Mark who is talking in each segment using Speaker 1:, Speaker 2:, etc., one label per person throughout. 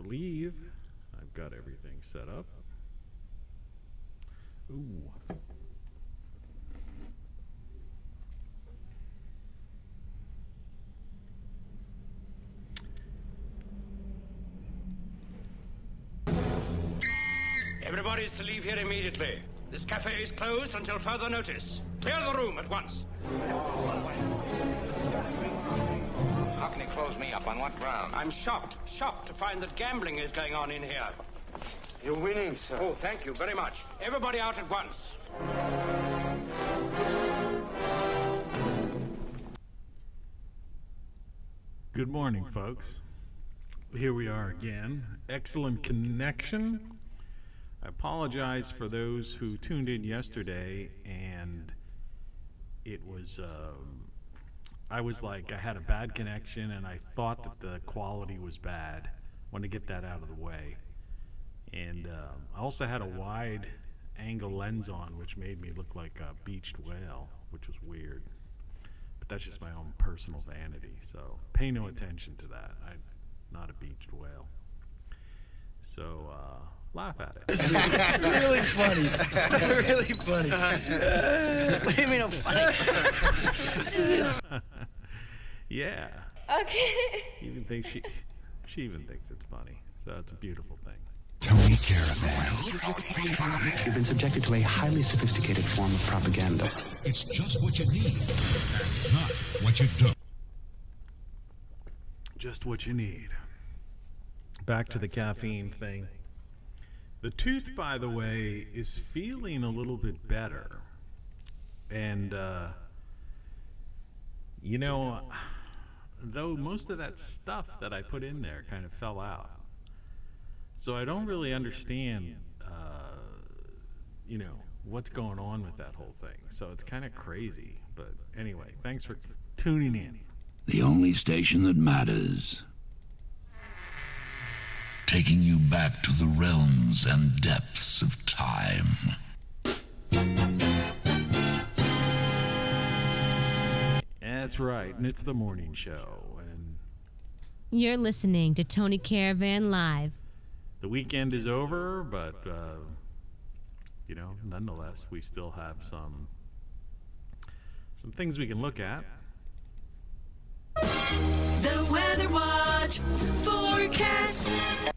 Speaker 1: believe I've got everything set up. Ooh.
Speaker 2: Everybody is to leave here immediately. This cafe is closed until further notice. Clear the room at once.
Speaker 3: How can he close me up? On what ground?
Speaker 2: I'm shocked to find that gambling is going on in here.
Speaker 3: You're winning, sir.
Speaker 2: Oh, thank you very much. Everybody out at once.
Speaker 1: Good morning, folks. Here we are again. Excellent connection. I apologize for those who tuned in yesterday and it was, I had a bad connection and I thought that the quality was bad. I wanted to get that out of the way. And I also had a wide angle lens on, which made me look like a beached whale, which was weird. But that's just my own personal vanity, so pay no attention to that. I'm not a beached whale. So, laugh at it.
Speaker 4: Really funny. Really funny. What do you mean I'm funny?
Speaker 1: Yeah.
Speaker 5: Okay.
Speaker 1: Even thinks she even thinks it's funny. So it's a beautiful thing.
Speaker 6: Tony Caravan. You've been subjected to a highly sophisticated form of propaganda.
Speaker 7: It's just what you need, and not what you don't.
Speaker 1: Just what you need. Back to the caffeine thing. The tooth, by the way, is feeling a little bit better. And, though most of that stuff that I put in there kind of fell out. So I don't really understand, what's going on with that whole thing. So it's kind of crazy. But anyway, thanks for tuning in.
Speaker 7: The only station that matters. Taking you back to the realms and depths of time.
Speaker 1: That's right, and it's the morning show. And
Speaker 5: You're listening to Tony Caravan Live.
Speaker 1: the weekend is over, but, nonetheless, we still have some things we can look at.
Speaker 8: The Weather Watch forecast.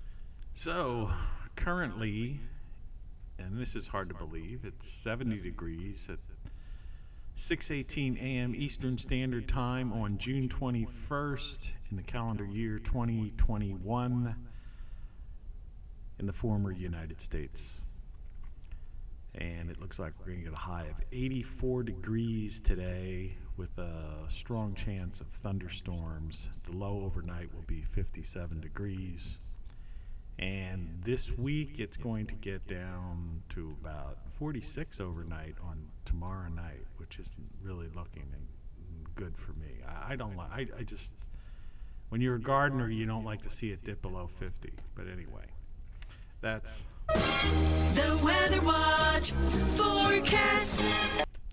Speaker 1: So, currently, and this is hard to believe, it's 70 degrees at 6:18 a.m. Eastern Standard Time on June 21st in the calendar year 2021 in the former United States. And it looks like we're going to get a high of 84 degrees today with a strong chance of thunderstorms. The low overnight will be 57 degrees. And this week it's going to get down to about 46 overnight on tomorrow night, which is really looking good for me. I don't like, I just, when you're a gardener, you don't like to see it dip below 50. But anyway, that's
Speaker 8: The Weather Watch forecast.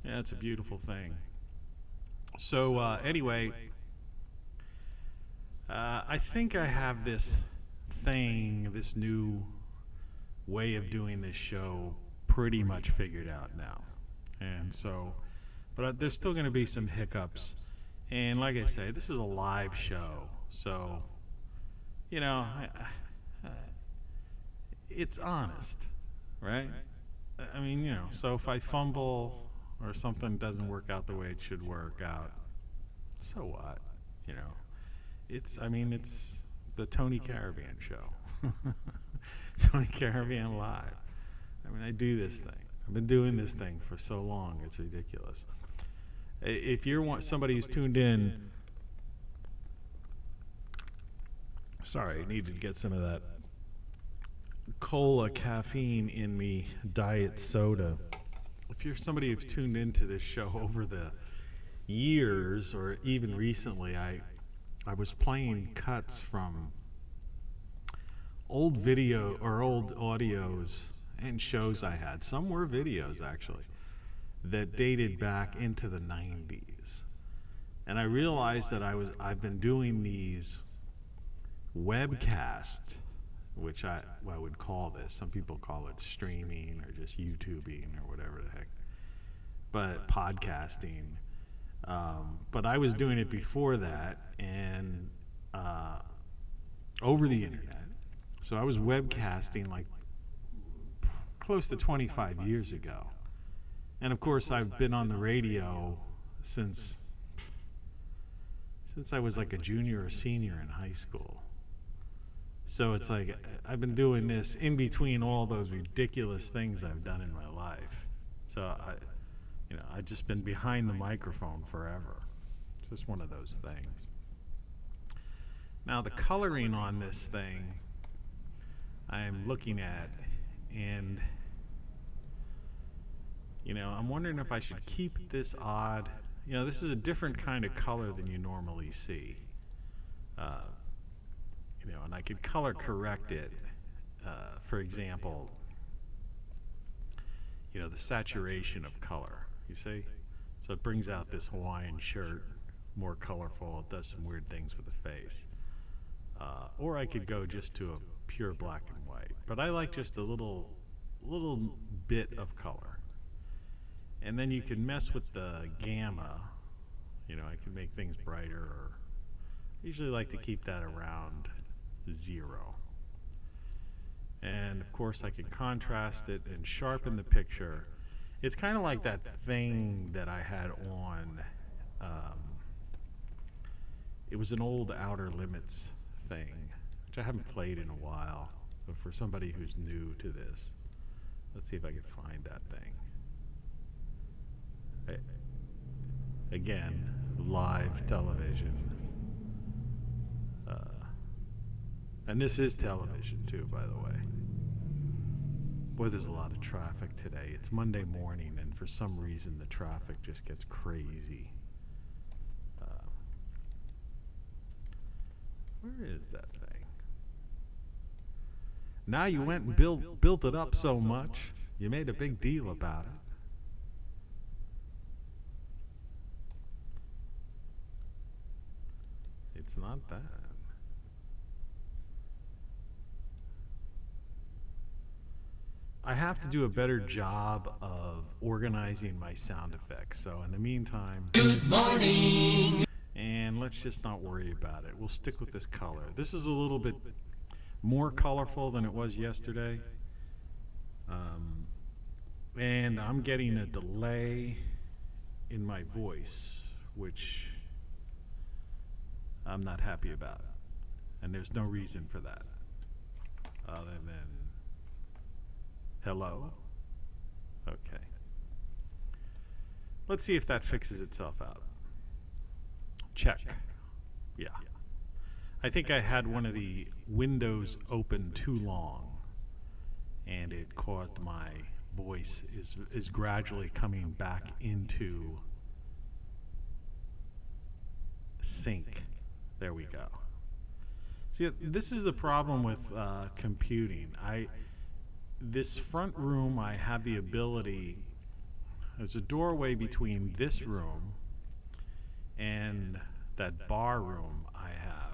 Speaker 1: Yeah, it's a beautiful thing. So anyway, I think I have this new way of doing this show pretty much figured out now. And so, but there's still going to be some hiccups. And like I say, this is a live show. So, it's honest, right? I mean, so if I fumble or something doesn't work out the way it should work out, so what? It's the Tony Caravan show. Tony Caravan Live. I mean, I do this thing. I've been doing this thing for so long, it's ridiculous. If you're somebody who's tuned in, sorry, I needed to get some of that cola caffeine in me diet soda. If you're somebody who's tuned into this show over the years or even recently, I was playing cuts from old video or old audios and shows I had. Some were videos actually that dated back into the 90s. And I realized that I've been doing these webcasts which I would call this. Some people call it streaming or just YouTubing or whatever the heck. But podcasting. But I was doing it before that and over the internet. So I was webcasting like close to 25 years ago. And of course I've been on the radio since I was like a junior or senior in high school. So it's like I've been doing this in between all those ridiculous things I've done in my life. So I've just been behind the microphone forever. It's just one of those things. Now the coloring on this thing I'm looking at, and I'm wondering if I should keep this odd. This is a different kind of color than you normally see. And I could color correct it. For example, the saturation of color, you see? So it brings out this Hawaiian shirt more colorful. It does some weird things with the face. Or I could go just to a pure black and white. But I like just a little bit of color. And then you can mess with the gamma. I can make things brighter, or I usually like to keep that around 0. And of course I can contrast it and sharpen the picture. It's kind of like that thing that I had on, it was an old Outer Limits thing, which I haven't played in a while. So for somebody who's new to this, let's see if I can find that thing. Again, live television. And this is television too, by the way. Boy, there's a lot of traffic today. It's Monday morning, and for some reason the traffic just gets crazy. Where is that thing? Now you went and built it up so much, you made a big deal about it. It's not that. I have to do a better job of organizing my sound effects. So in the meantime, good morning. And let's just not worry about it. We'll stick with this color. This is a little bit more colorful than it was yesterday. And I'm getting a delay in my voice, which I'm not happy about. And there's no reason for that other than hello. Okay. Let's see if that fixes itself out. Check. Yeah. I think I had one of the windows open too long, and it caused my voice is gradually coming back into sync. There we go. See, this is the problem with computing. This front room, I have the ability, there's a doorway between this room and that bar room I have.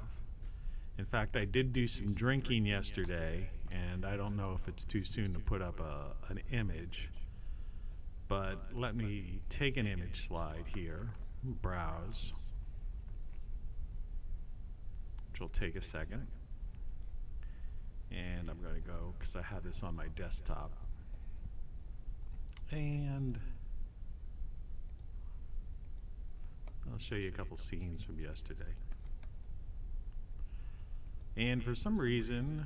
Speaker 1: In fact, I did do some drinking yesterday, and I don't know if it's too soon to put up an image, but let me take an image slide here, browse, which will take a second. And I'm going to go, because I have this on my desktop, and I'll show you a couple scenes from yesterday. And for some reason,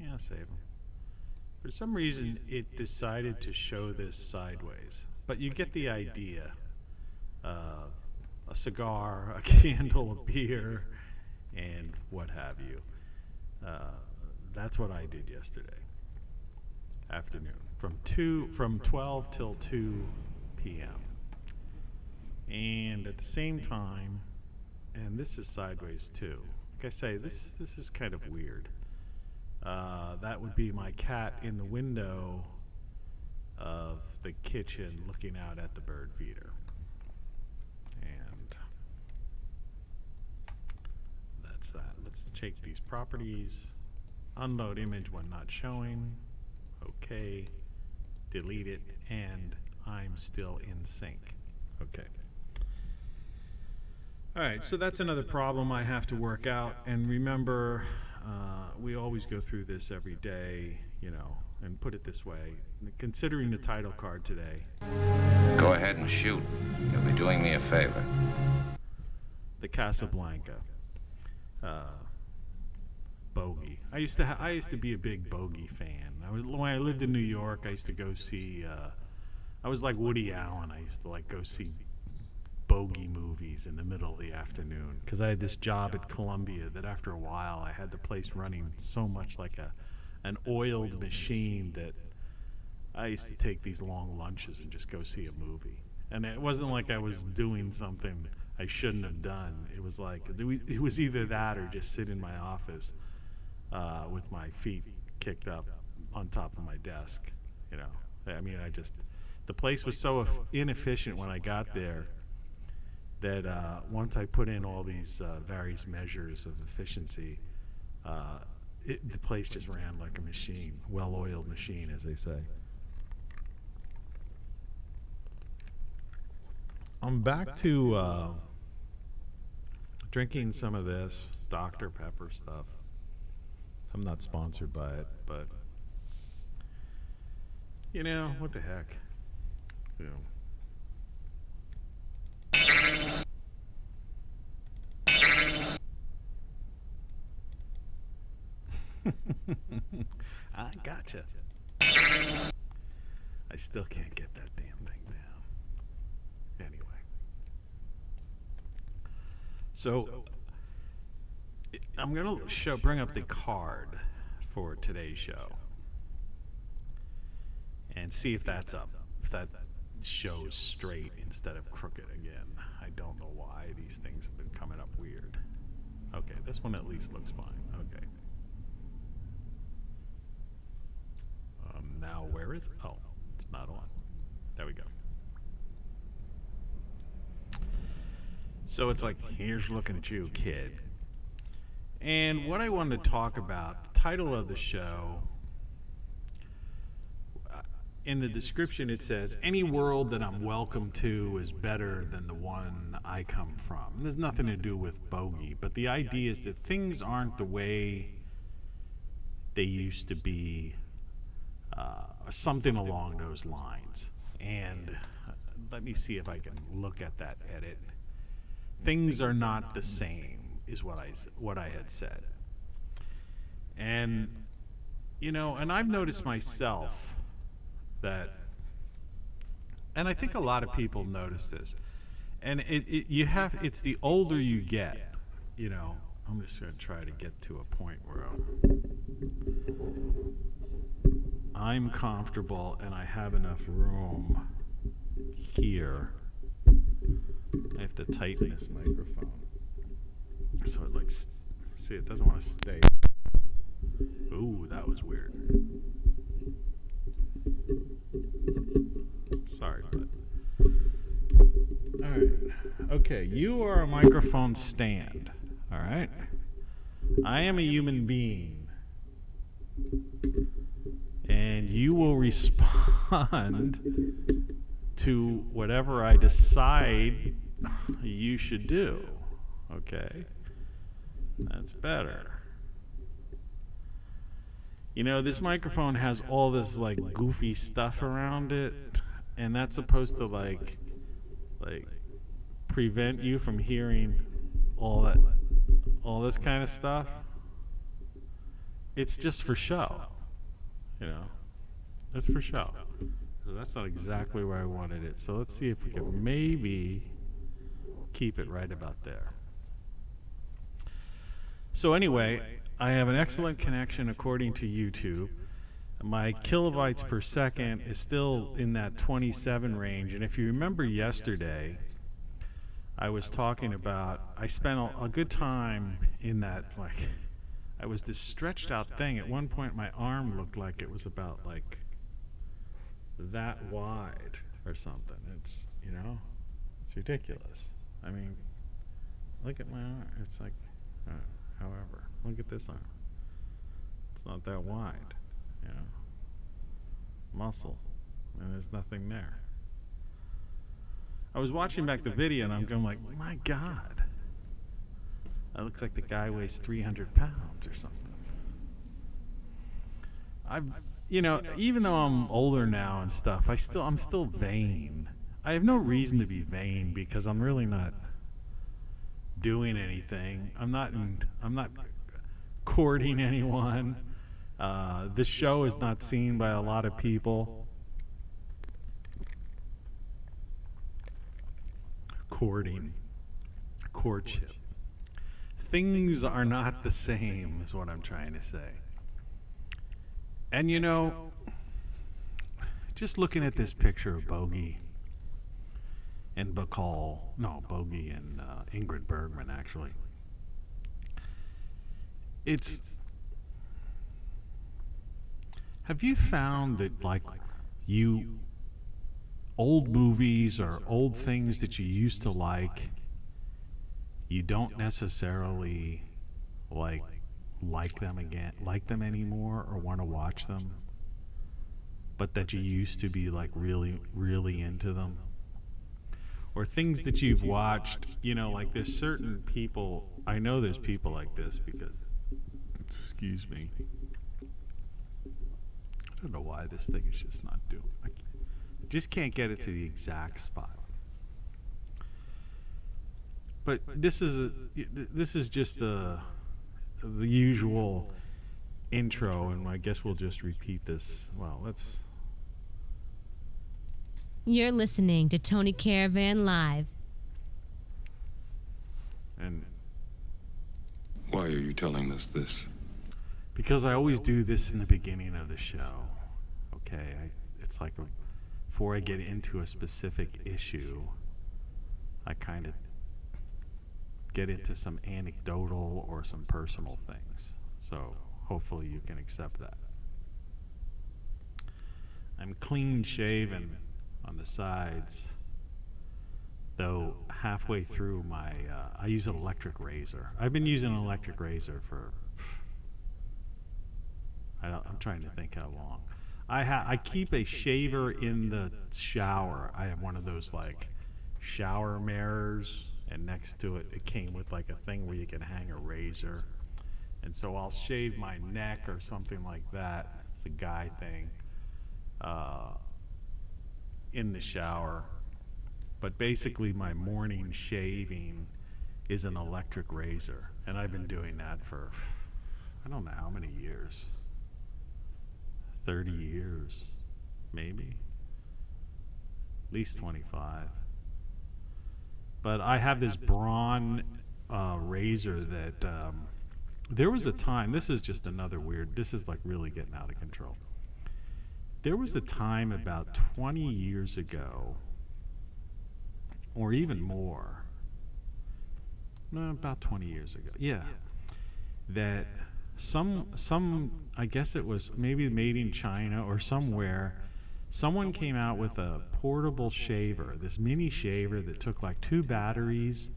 Speaker 1: yeah, save them. For some reason, it decided to show this sideways. But you get the idea. A cigar, a candle, a beer, and what have you. That's what I did yesterday afternoon, from 12 till 2 p.m. And at the same time, and this is sideways too. Like I say, this is kind of weird. That would be my cat in the window of the kitchen looking out at the bird feeder. And that's press that. Let's check these properties. Unload image when not showing. Okay. Delete it, and I'm still in sync. Okay. All right, so that's another problem I have to work out. And remember, we always go through this every day, you know, and put it this way. Considering the title card today,
Speaker 3: Go ahead and shoot. You'll be doing me a favor.
Speaker 1: the Casablanca, Bogey. I used to be a big Bogey fan. When I lived in New York, I used to go see. I was like Woody Allen. I used to like go see Bogey movies in the middle of the afternoon because I had this job at Columbia that after a while I had the place running so much like an oiled machine that I used to take these long lunches and just go see a movie. And it wasn't like I was doing something I shouldn't have done. It was like it was either that or just sit in my office with my feet kicked up on top of my desk. You know, I mean, the place was so inefficient when I got there that once I put in all these various measures of efficiency, the place just ran like a machine, well-oiled machine, as they say. I'm back to drinking some of this Dr. Pepper stuff. I'm not sponsored by it, but you know, what the heck? You know. I gotcha. I still can't get that damn thing down. Anyway. So, I'm going to bring up the card for today's show and see if that's up. If that shows straight instead of crooked again. I don't know why these things have been coming up weird. Okay, this one at least looks fine. Okay. Now where is it? Oh, it's not on. There we go. So it's like, here's looking at you, kid. And what I wanted to talk about, the title of the show, in the description it says, any world that I'm welcome to is better than the one I come from. There's nothing to do with Bogey, but the idea is that things aren't the way they used to be, something along those lines. And let me see if I can look at that edit. Things are not the same, is what I had said. And, you know, and I've noticed myself that, and I think a lot of people notice this, and it's the older you get, you know. I'm just going to try to get to a point where I'm comfortable and I have enough room here. I have to tighten this microphone so it like, see, it doesn't want to stay. Ooh, that was weird. Sorry, but all right. Okay, you are a microphone stand. All right. I am a human being, and you will respond to whatever I decide you should do. Okay, that's better. You know, this microphone has all this like goofy stuff around it, and that's supposed to like prevent you from hearing all this kind of stuff. It's just for show, you know. It's for show. So that's not exactly where I wanted it. So let's see if we can maybe keep it right about there. So anyway, I have an excellent connection according to YouTube. My kilobytes per second is still in that 27 range. And if you remember yesterday, I was talking about, I spent a good time in that, like, I was this stretched out thing. At one point, my arm looked like it was about like that wide or something. It's, you know, it's ridiculous. I mean, look at my arm. It's like, however. Look at this arm. It's not that wide, you know. Muscle, and there's nothing there. I was watching back the video, and I'm going like, my God. It looks like the guy weighs 300 pounds or something. Even though I'm older now and stuff, I'm still vain. I have no reason to be vain because I'm really not doing anything. I'm not courting anyone. This show is not seen by a lot of people. Courtship. Things are not the same, is what I'm trying to say. And just looking at this picture of Bogey and Bogey and Ingrid Bergman, actually. Have you found that, old movies or old things that you used to like, you don't necessarily like them anymore or want to watch them, but that you used to be really, really into them? Or things that you've watched, there's certain people, I know there's people like this because, excuse me, I don't know why this thing is just not doing. I just can't get it to the exact spot. But this is just the usual intro, and I guess we'll just repeat this. Well, let's.
Speaker 5: You're listening to Tony Caravan Live.
Speaker 1: And
Speaker 9: why are you telling us this?
Speaker 1: Because I always do this in the beginning of the show. Okay, it's like before I get into a specific issue, I kind of get into some anecdotal or some personal things. So hopefully you can accept that. I'm clean shaven on the sides, though halfway through I use an electric razor. I've been using an electric razor for, I'm trying to think how long. I keep a shaver in the shower. I have one of those shower mirrors, and next to it, it came with a thing where you can hang a razor. And so I'll shave my neck or something like that. It's a guy thing. In the shower. But basically my morning shaving is an electric razor. And I've been doing that for, I don't know how many years. 30 years, maybe. At least 25. But I have this Braun razor that there was a time, this is just another weird, this is really getting out of control. There was a time about 20 years ago, or even more, no, about 20 years ago, yeah, that some I guess it was maybe made in China or somewhere, someone came out with a portable shaver, this mini shaver that took 2 batteries,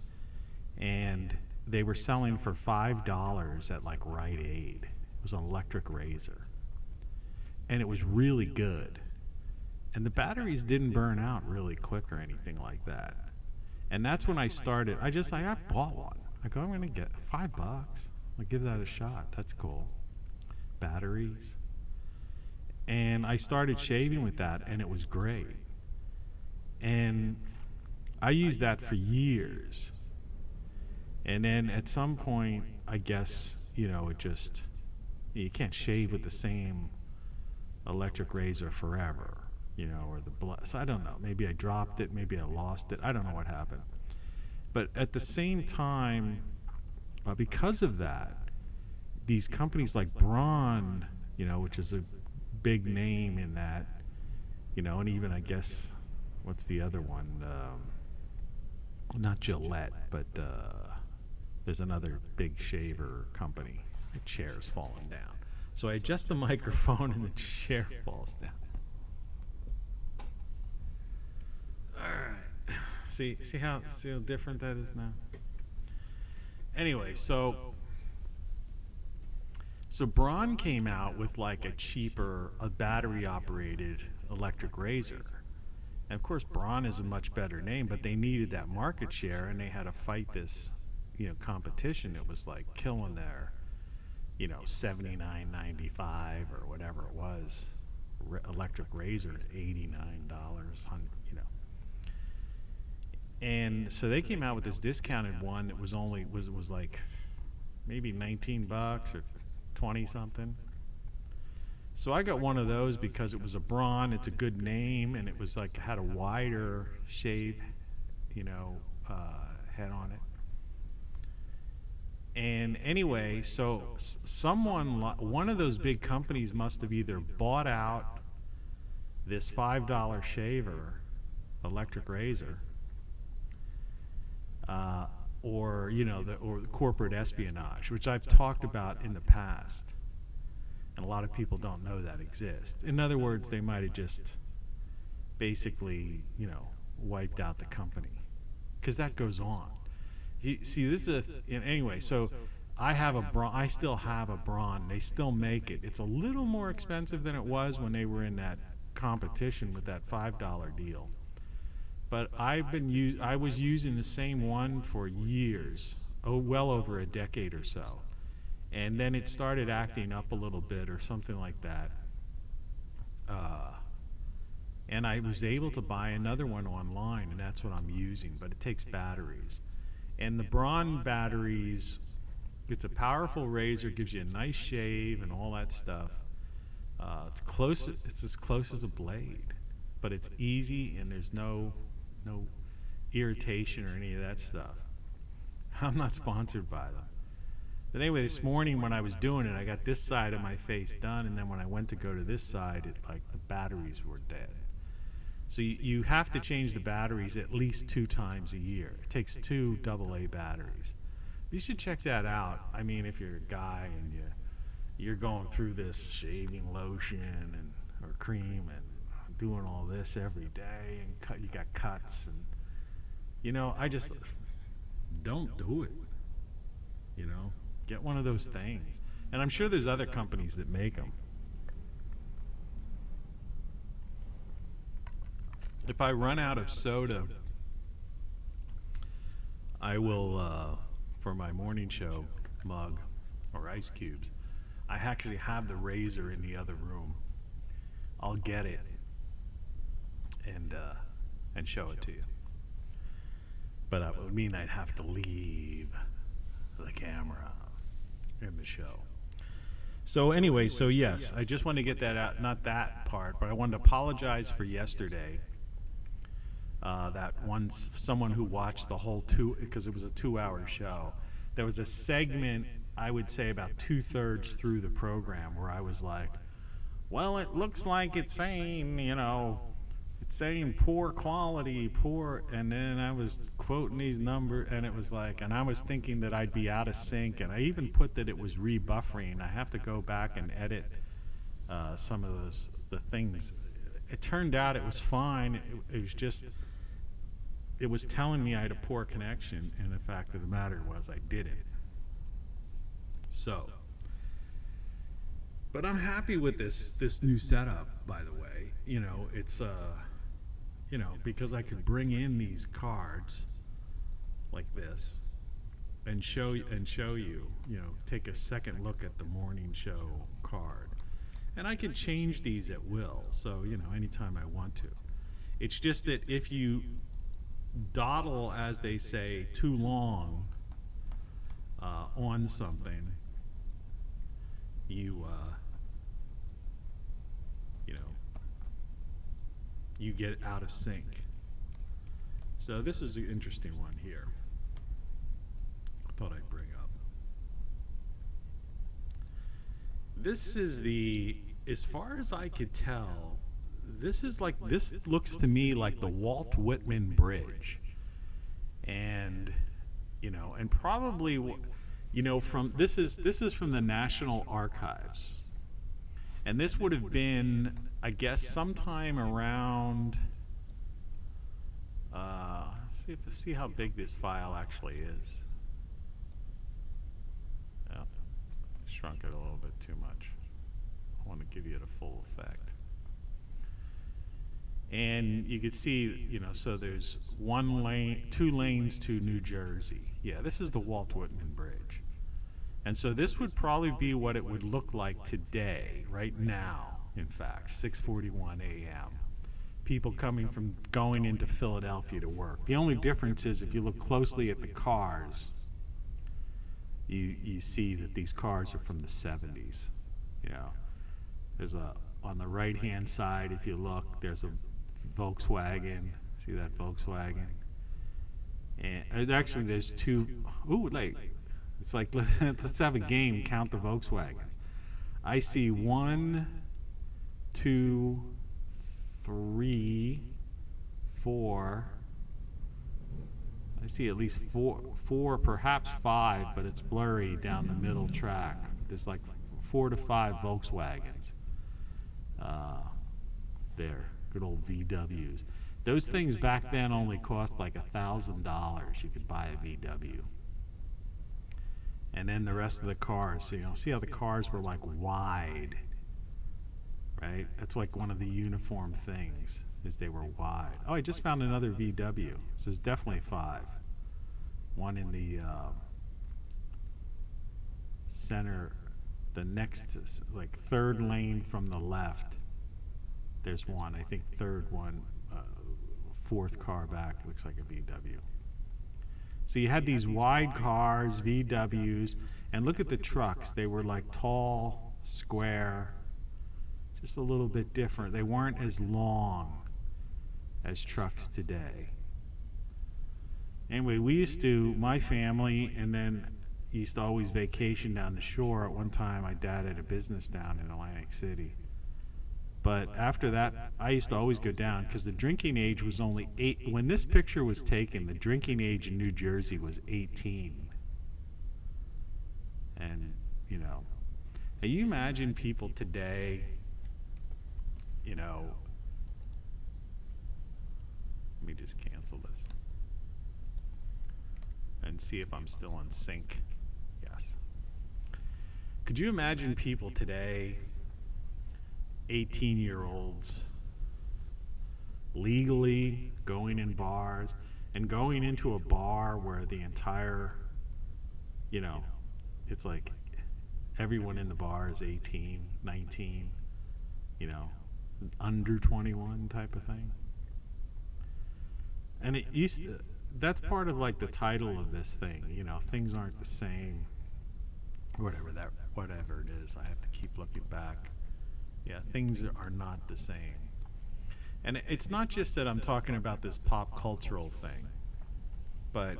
Speaker 1: and they were selling for $5 at Rite Aid. It was an electric razor. And it was really good. And the batteries didn't burn out really quick or anything like that. And that's when I started. I bought one. I go, I'm going to get $5. I'll give that a shot. That's cool. Batteries. And I started shaving with that, and it was great. And I used that for years. And then at some point, I guess, it just, you can't shave with the same electric razor forever, or the blood. So I don't know. Maybe I dropped it. Maybe I lost it. I don't know what happened. But at the same time, because of that, these companies like Braun, which is a big name in that, and even I guess, what's the other one? Not Gillette, but there's another big shaver company. The chair's falling down. So I adjust the microphone and the chair falls down. All right. See how different that is now? Anyway, so So Braun came out with like a battery-operated electric razor. And of course, Braun is a much better name, but they needed that market share, and they had to fight this, competition. It was like killing their, $79.95 or whatever it was, electric razor at $89, And so they came out with this discounted one that was only was like maybe $19 or 20 something. So I got one of those because it was a Braun. It's a good name, and it was like had a wider shave, head on it. And anyway, so one of those big companies must have either bought out this $5 shaver, electric razor, or the corporate espionage, which I've talked about in the past. And a lot of people don't know that exists. In other words, they might have just basically, wiped out the company, because that goes on. See, this is anyway. So I still have a Braun. They still make it. It's a little more expensive than it was when they were in that competition with that $5 deal. But I was using the same one for years, well over a decade or so. And then it started acting up a little bit or something like that. And I was able to buy another one online, and that's what I'm using, but it takes batteries. And the Braun batteries, it's a powerful razor, gives you a nice shave and all that stuff. It's as close as a blade, but it's easy, and there's no irritation or any of that stuff. I'm not sponsored by them. But anyway, this morning when I was doing it, I got this side of my face done, and then when I went to go to this side, the batteries were dead. So you have to change the batteries at least 2 times a year. It takes 2 AA batteries. You should check that out. I mean, if you're a guy and you're going through this shaving lotion or cream and doing all this every day, and you got cuts, and I just don't do it. Get one of those things. And I'm sure there's other companies that make them. If I run out of soda, I will, for my morning show mug or ice cubes, I actually have the razor in the other room. I'll get it and show it to you. But that would mean I'd have to leave the camera in the show. So anyway, yes, I just want to get that out, not that part, but I wanted to apologize for yesterday. Someone who watched the whole because it was a 2-hour show. There was a segment, I would say about 2/3 through the program, where I was like, well, it looks like it's saying, it's saying poor quality, and then I was quoting these numbers, and it was like, and I was thinking that I'd be out of sync, and I even put that it was rebuffering. I have to go back and edit some of the things. It turned out it was fine. It was just, it was telling me I had a poor connection, and the fact of the matter was I didn't. So, but I'm happy with this new setup, by the way. It's because I could bring in these cards like this and show you, take a second look at the morning show card. And I can change these at will, so, anytime I want to. It's just that if you dawdle, as they say, too long on something, you get out of sync. So this is an interesting one here. I thought I'd bring up. This is as far as I could tell, this looks to me like the Walt Whitman Bridge. And, and probably, this is from the National Archives. And this would have been, I guess, sometime around, let's see how big this file actually is. Yeah, shrunk it a little bit too much. I want to give you the full effect. And you could see, you know, so there's 1 lane, 2 lanes to New Jersey. Yeah, this is the Walt Whitman Bridge. And so this would probably be what it would look like today, right now, in fact, 6:41 a.m. People going into Philadelphia to work. The only difference is if you look closely at the cars, you see that these cars are from the 70s. You know, there's on the right-hand side, if you look, there's a Volkswagen. See that Volkswagen? And actually, there's 2. Ooh, like it's like let's have a game. Count the Volkswagens. I see 1, 2, 3, 4. I see at least four, perhaps 5, but it's blurry down the middle track. There's like 4 to 5 Volkswagens. There, good old VWs. Those things back then only cost like $1,000. You could buy a VW. And then the rest of the cars, so, you know, see how the cars were like wide, right? That's like one of the uniform things, is they were wide. Oh, I just found another VW. So there's definitely 5. One in the center, the next, like 3rd lane from the left. There's one, I think 3rd one, 4th car back, looks like a VW. So you had these wide cars, VWs, and look at the trucks. They were like tall, square, just a little bit different. They weren't as long as trucks today. Anyway, we used to, my family, and then used to always vacation down the shore. At one time, my dad had a business down in Atlantic City. But after that, I used to always go down because the drinking age was only 8. When this picture was taken, the drinking age in New Jersey was 18. And, you know, now you imagine people today, you know, let me just cancel this and see if I'm still in sync. Yes. Could you imagine people today, 18-year-olds, legally going in bars and going into a bar where the entire, you know, it's like everyone in the bar is 18, 19, you know, under 21 type of thing? And it used to, that's part of like the title of this thing, you know, things aren't the same, whatever it is. I have to keep looking back. Yeah, things are not the same. And it's not just that I'm talking about this pop cultural thing, but,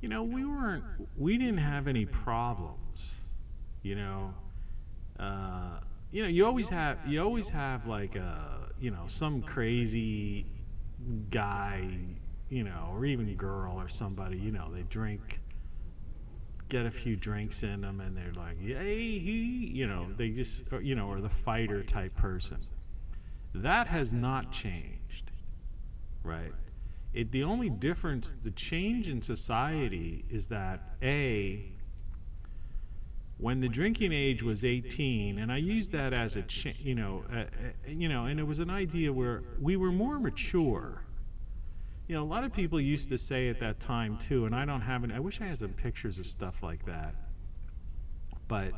Speaker 1: you know, we didn't have any problems, you know. You know, you always have like you know, some crazy guy, you know, or even girl or somebody, you know, they drink, get a few drinks in them, and they're like, yay, you know, they just, you know, or the fighter type person. That has not changed, right? The only difference, the change in society is that, when the drinking age was 18, and I use that as a, you know, and it was an idea where we were more mature. You know, a lot of people used to say at that time too, and I don't have any, I wish I had some pictures of stuff like that. But,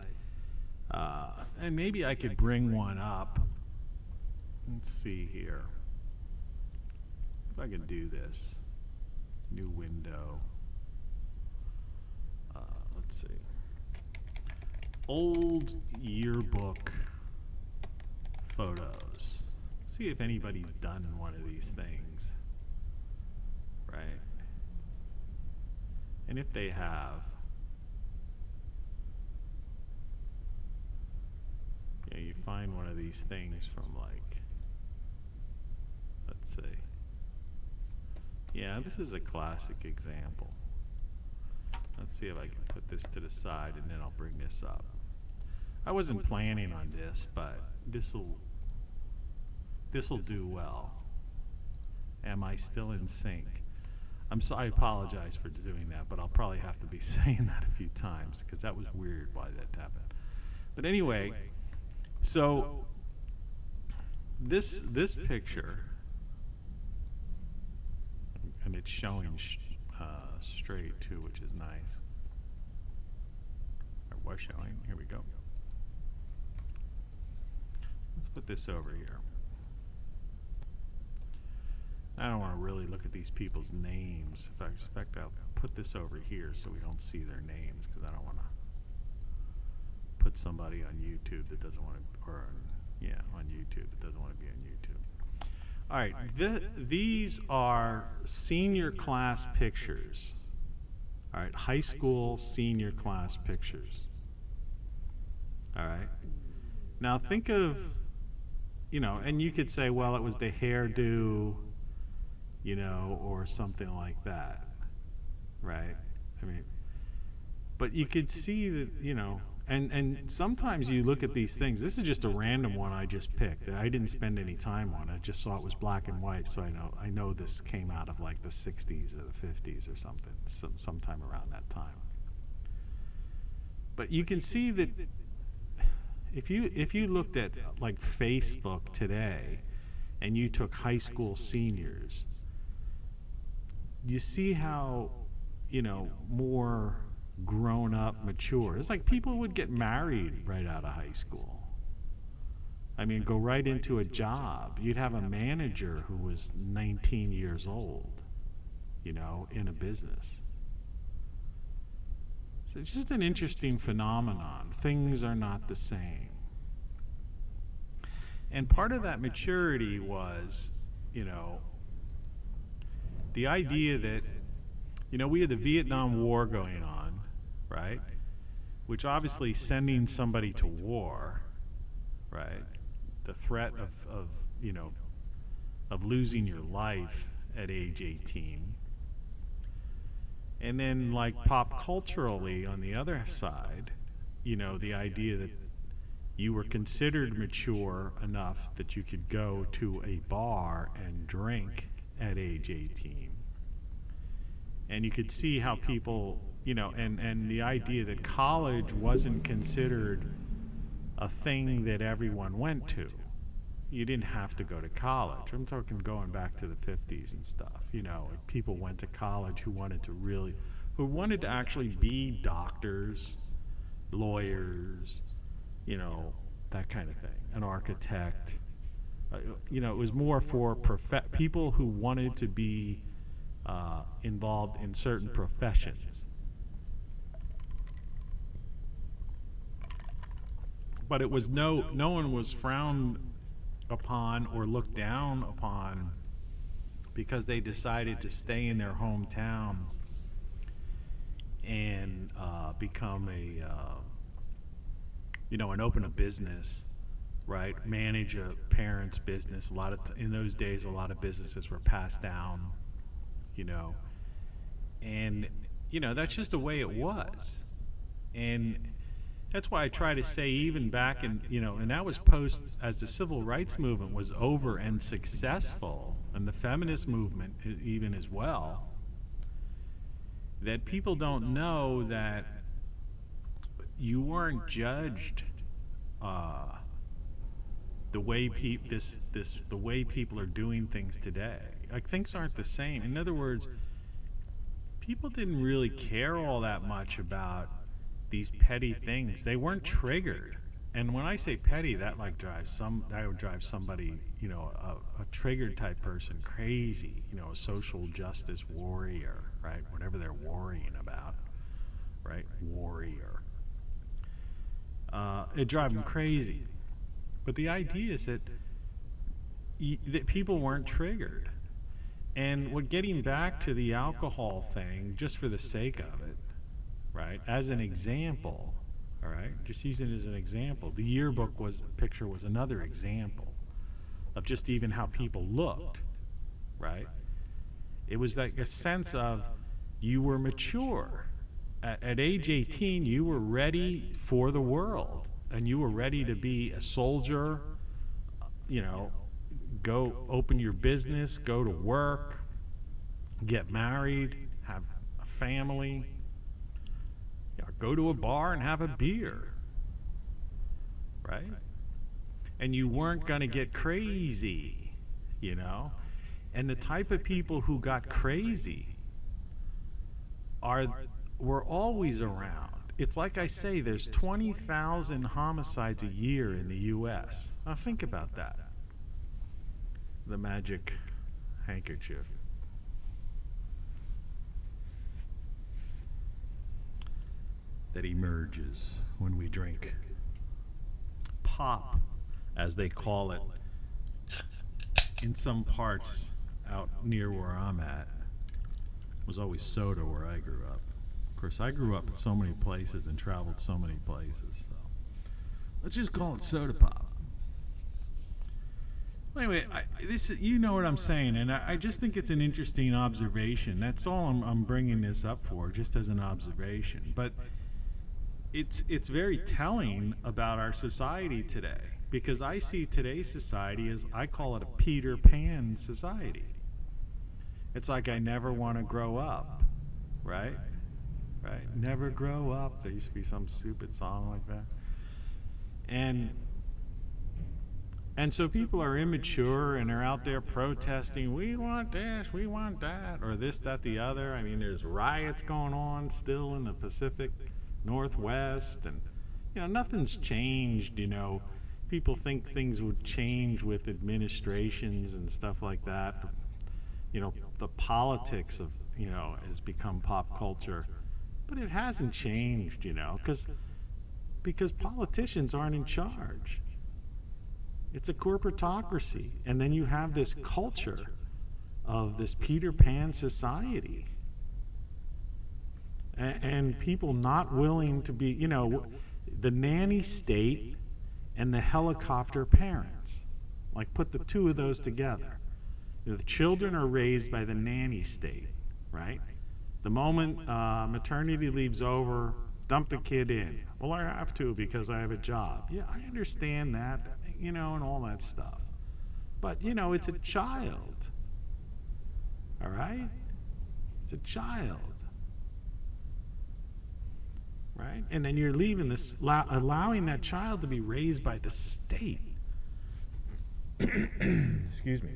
Speaker 1: and maybe I could bring one up. Let's see here. If I can do this. New window. Let's see. Old yearbook photos. See if anybody's done one of these things. Right? And if they have, yeah, you find one of these things from like, let's see. Yeah, this is a classic example. Let's see if I can put this to the side and then I'll bring this up. I wasn't planning on this, but this'll do well. Am I still in sync? I apologize for doing that, but I'll probably have to be saying that a few times because that was weird why that happened. But anyway, so this picture, and it's showing straight too, which is nice. Or was showing. Here we go. Let's put this over here. I don't want to really look at these people's names. If I expect, I'll put this over here so we don't see their names, because I don't want to put somebody on YouTube that doesn't want to, or on YouTube that doesn't want to be on YouTube. All right, these are senior class pictures. All right, high school senior class pictures. All right. Now think of, and you could say, well, it was the hairdo, or something like that, right? I mean, but you could see that, and sometimes you look at these things. This is just a random one I just picked. I didn't spend any time on it. I just saw it was black and white, so I know this came out of like the 60s or the 50s or something, sometime around that time. But you can see that if you looked at like Facebook today and you took high school seniors, you see how, more grown up, mature. It's like people would get married right out of high school. I mean, go right into a job. You'd have a manager who was 19 years old, in a business. So it's just an interesting phenomenon. Things are not the same. And part of that maturity was, the idea that, we had the Vietnam War going on, right? Which obviously sending somebody to war, right? The threat of losing your life at age 18. And then like pop culturally on the other side, the idea that you were considered mature enough that you could go to a bar and drink at age 18. And you could see how people, and the idea that college wasn't considered a thing that everyone went to. You didn't have to go to college. I'm talking going back to the 50s and stuff. People went to college who wanted to actually be doctors, lawyers, that kind of thing, an architect. It was more for people who wanted to be involved in certain professions. But it was no one was frowned upon or looked down upon because they decided to stay in their hometown and become and open a business, right? Manage a parent's business. In those days, a lot of businesses were passed down, and that's just the way it was. And that's why I try to say, even back in, and that was as the civil rights movement was over and successful, and the feminist movement even as well, that people don't know that you weren't judged the way the way people are doing things today. Like, things aren't the same. In other words, people didn't really care all that much about these petty things. They weren't triggered. And when I say petty, that would drive somebody, a triggered type person crazy, a social justice warrior, right? Whatever they're worrying about, right? Warrior. It drive them crazy. But the idea is that people weren't triggered. And getting back to the alcohol thing, just for the sake of it, right? As an example, all right? Just use it as an example. The yearbook picture was another example of just even how people looked, right? It was like a sense of you were mature. At age 18, you were ready for the world, and you were ready to be a soldier, go open your business, go to work, get married, have a family, go to a bar and have a beer, right? And you weren't going to get crazy, you know? And the type of people who got crazy were always around. It's like I say, there's 20,000 homicides a year in the U.S. Now think about that. The magic handkerchief. That emerges when we drink pop, as they call it, in some parts out near where I'm at. It was always soda where I grew up. Of course, I grew up in so many places and traveled so many places, so let's just call it soda pop. Anyway, you know what I'm saying, and I just think it's an interesting observation. That's all I'm bringing this up for, just as an observation. But it's very telling about our society today, because I see today's society as, I call it a Peter Pan society. It's like I never want to grow up, right? Right? Never grow up. There used to be some stupid song like that. And so people are immature and are out there protesting, we want this, we want that, or this, that, the other. I mean, there's riots going on still in the Pacific Northwest, and, you know, nothing's changed, you know. People think things would change with administrations and stuff like that. You know, the politics of, you know, has become pop culture. But it hasn't changed, you know, because politicians aren't in charge. It's a corporatocracy. And then you have this culture of this Peter Pan society. And people not willing to be, you know, the nanny state and the helicopter parents. Like, put the two of those together. The children are raised by the nanny state, right? The moment maternity leave's over, dump the kid in. Well, I have to because I have a job. Yeah, I understand that, you know, and all that stuff. But, you know, it's a child. All right? It's a child. Right? And then you're leaving this, allowing that child to be raised by the state. Excuse me.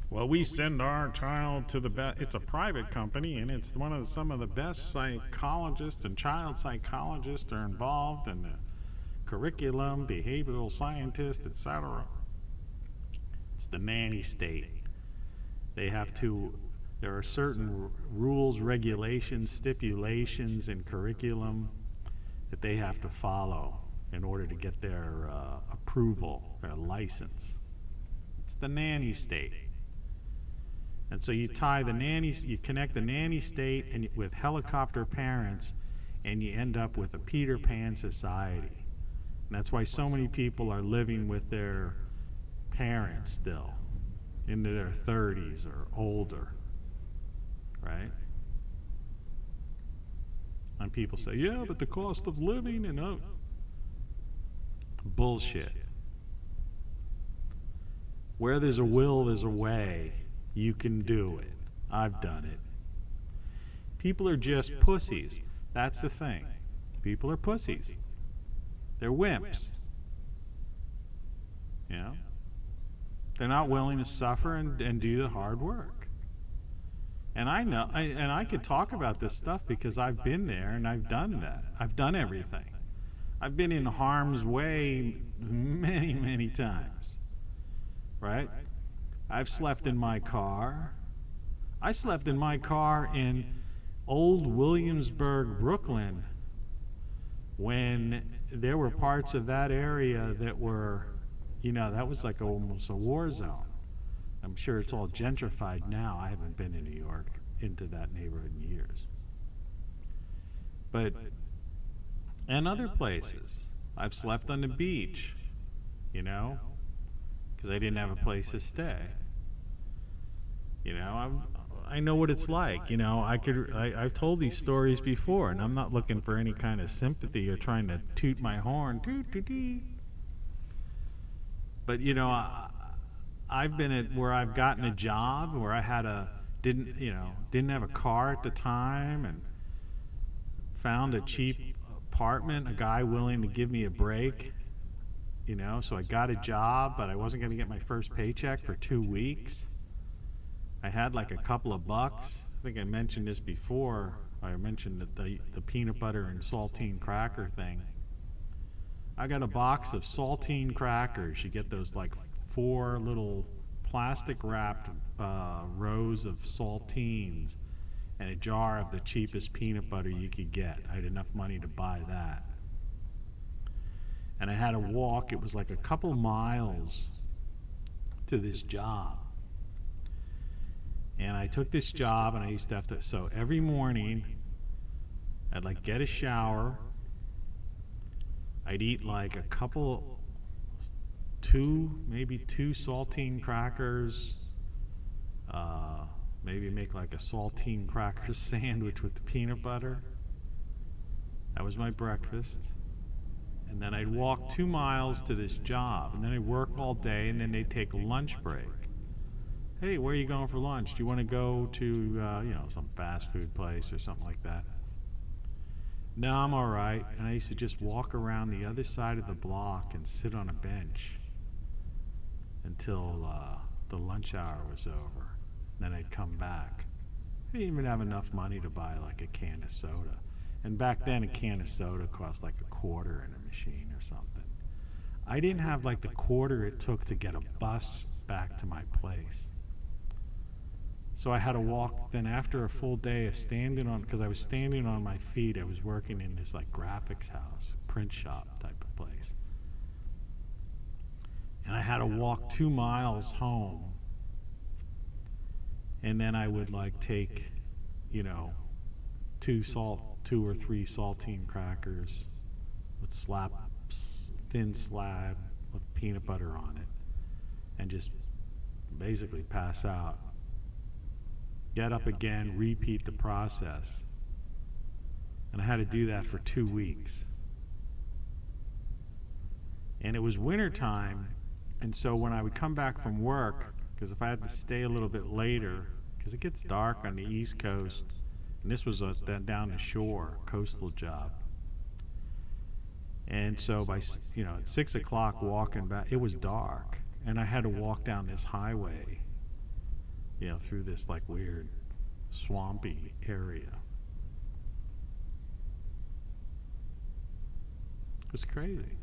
Speaker 1: Well, we send our child to the best. It's a private company, and it's some of the best psychologists and child psychologists are involved in the curriculum, behavioral scientists, etc. It's the nanny state. There are certain rules, regulations, stipulations in curriculum that they have to follow in order to get their approval, their license. It's the nanny state. And so you connect the nanny state and with helicopter parents, and you end up with a Peter Pan society. And that's why so many people are living with their parents still, into their 30s or older, right? And people say, yeah, but the cost of living, and bullshit. Where there's a will, there's a way. You can do it. I've done it. People are just pussies. That's the thing. People are pussies. They're wimps. You know? They're not willing to suffer and do the hard work. And I know, and I could talk about this stuff because I've been there and I've done that. I've done everything. I've been in harm's way many, many times. Right? I've slept in my car. I slept in my car in old Williamsburg, Brooklyn, when there were parts of that area that were, you know, that was like almost a war zone. I'm sure it's all gentrified now. I haven't been in New York into that neighborhood in years. But, and other places. I've slept on the beach, you know, because I didn't have a place to stay. You know, I know what it's like. You know, I've told these stories before, and I'm not looking for any kind of sympathy or trying to toot my horn. Toot, toot, toot. But, you know, I've been at where I've gotten a job where I had to didn't have a car at the time, and found a cheap apartment, a guy willing to give me a break, so I got a job, but I wasn't going to get my first paycheck for 2 weeks. I had like a couple of bucks. I think I mentioned this before. I mentioned that the peanut butter and saltine cracker thing. I got a box of saltine crackers. You get those like 4 little plastic wrapped rows of saltines and a jar of the cheapest peanut butter you could get. I had enough money to buy that. And I had to walk, it was like a couple miles to this job. And I took this job, and I used to have to, so every morning I'd like get a shower. I'd eat like maybe two saltine crackers, maybe make like a saltine cracker sandwich with the peanut butter. That was my breakfast. And then I'd walk 2 miles to this job, and then I'd work all day, and then they'd take a lunch break. Hey, where are you going for lunch? Do you want to go to, some fast food place or something like that? No, I'm all right. And I used to just walk around the other side of the block and sit on a bench until the lunch hour was over. Then I'd come back. I didn't even have enough money to buy like a can of soda. And back then a can of soda cost like $0.25 in a machine or something. I didn't have like the quarter it took to get a bus back to my place. So I had to walk, then after a full day of because I was standing on my feet, I was working in this like graphics house, print shop type of place. And I had to walk 2 miles home. And then I would like take, 2 or 3 saltine crackers with thin slab with peanut butter on it, and just basically pass out. Get up again, repeat the process. And I had to do that for 2 weeks. And it was winter time, and so when I would come back from work, because if I had to stay a little bit later, because it gets dark on the East Coast, and this was down the shore, coastal job. And so by, at 6 o'clock walking back, it was dark, and I had to walk down this highway, through this like weird swampy area. It was crazy.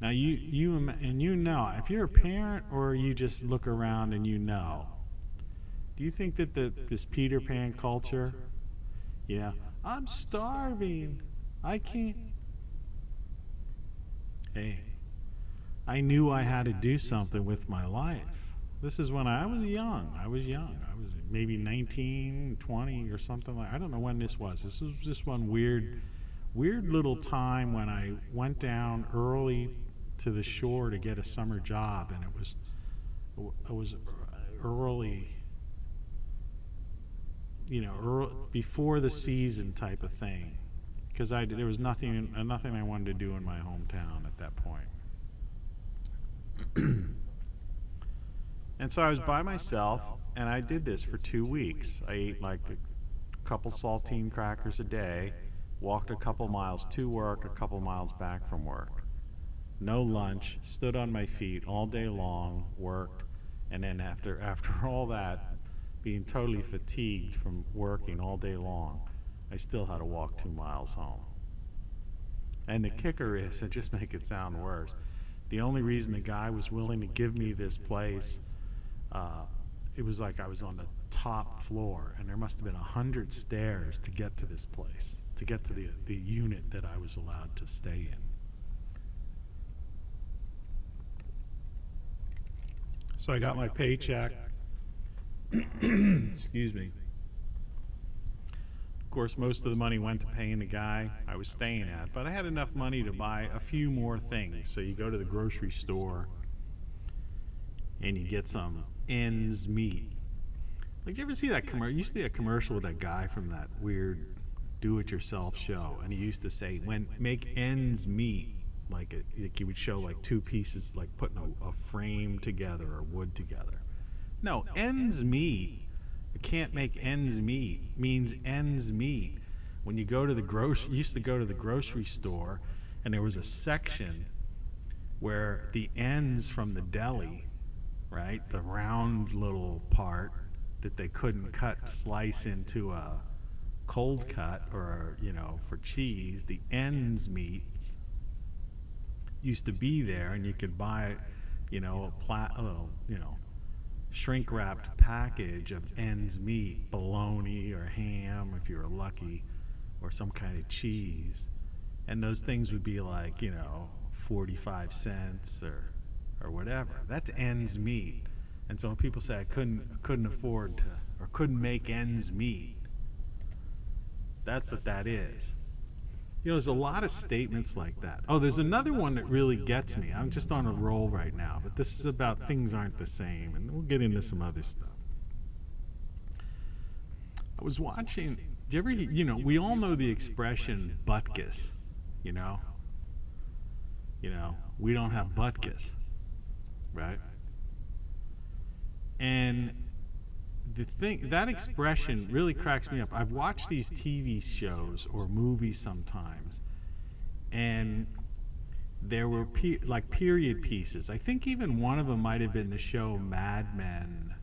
Speaker 1: Now if you're a parent or you just look around and do you think that this Peter Pan culture, I'm starving, I can't. Hey, I knew I had to do something with my life. This is when I was young. I was maybe 19, 20 or something I don't know when this was. This was just one weird little time when I went down early to the shore to get a summer job, and it was early, before the season type of thing, because there was nothing I wanted to do in my hometown at that point. And so I was by myself, and I did this for 2 weeks. I ate like a couple saltine crackers a day, walked a couple miles to work, a couple miles back from work. No lunch, stood on my feet all day long, worked, and then after all that, being totally fatigued from working all day long, I still had to walk 2 miles home. And the kicker is, and just make it sound worse, the only reason the guy was willing to give me this place, it was like I was on the top floor, and there must have been 100 stairs to get to this place, to get to the unit that I was allowed to stay in. So I got my paycheck. Excuse me. Of course, most of the money went to paying the guy I was staying at, but I had enough money to buy a few more things. So you go to the grocery store and you get some ends meat. Like, you ever see that commercial? Used to be a commercial with that guy from that weird do-it-yourself show, and he used to say, make ends meet. Like he would show like 2 pieces, like putting a frame together or wood together. No, ends meet. You can't make ends meet means ends meet. When you go to the used to go to the grocery store, and there was a section where the ends from the deli, right, the round little part that they couldn't slice into a cold cut or, for cheese, the ends meat used to be there, and you could buy, a little, shrink wrapped package of ends meat, bologna or ham if you were lucky, or some kind of cheese, and those things would be like 45 cents or whatever. That's ends meet. And so when people say I couldn't afford to, or couldn't make ends meet, that's what that is. There's a lot of statements like that. Oh, there's another one that really gets me. I'm just on a roll right now, but this is about things aren't the same, and we'll get into some other stuff. I was watching, do you ever, we all know the expression butkus, we don't have butkus, right? And that expression really cracks me up. I've watched these TV shows or movies sometimes, and there were period pieces. I think even one of them might have been the show Mad Men,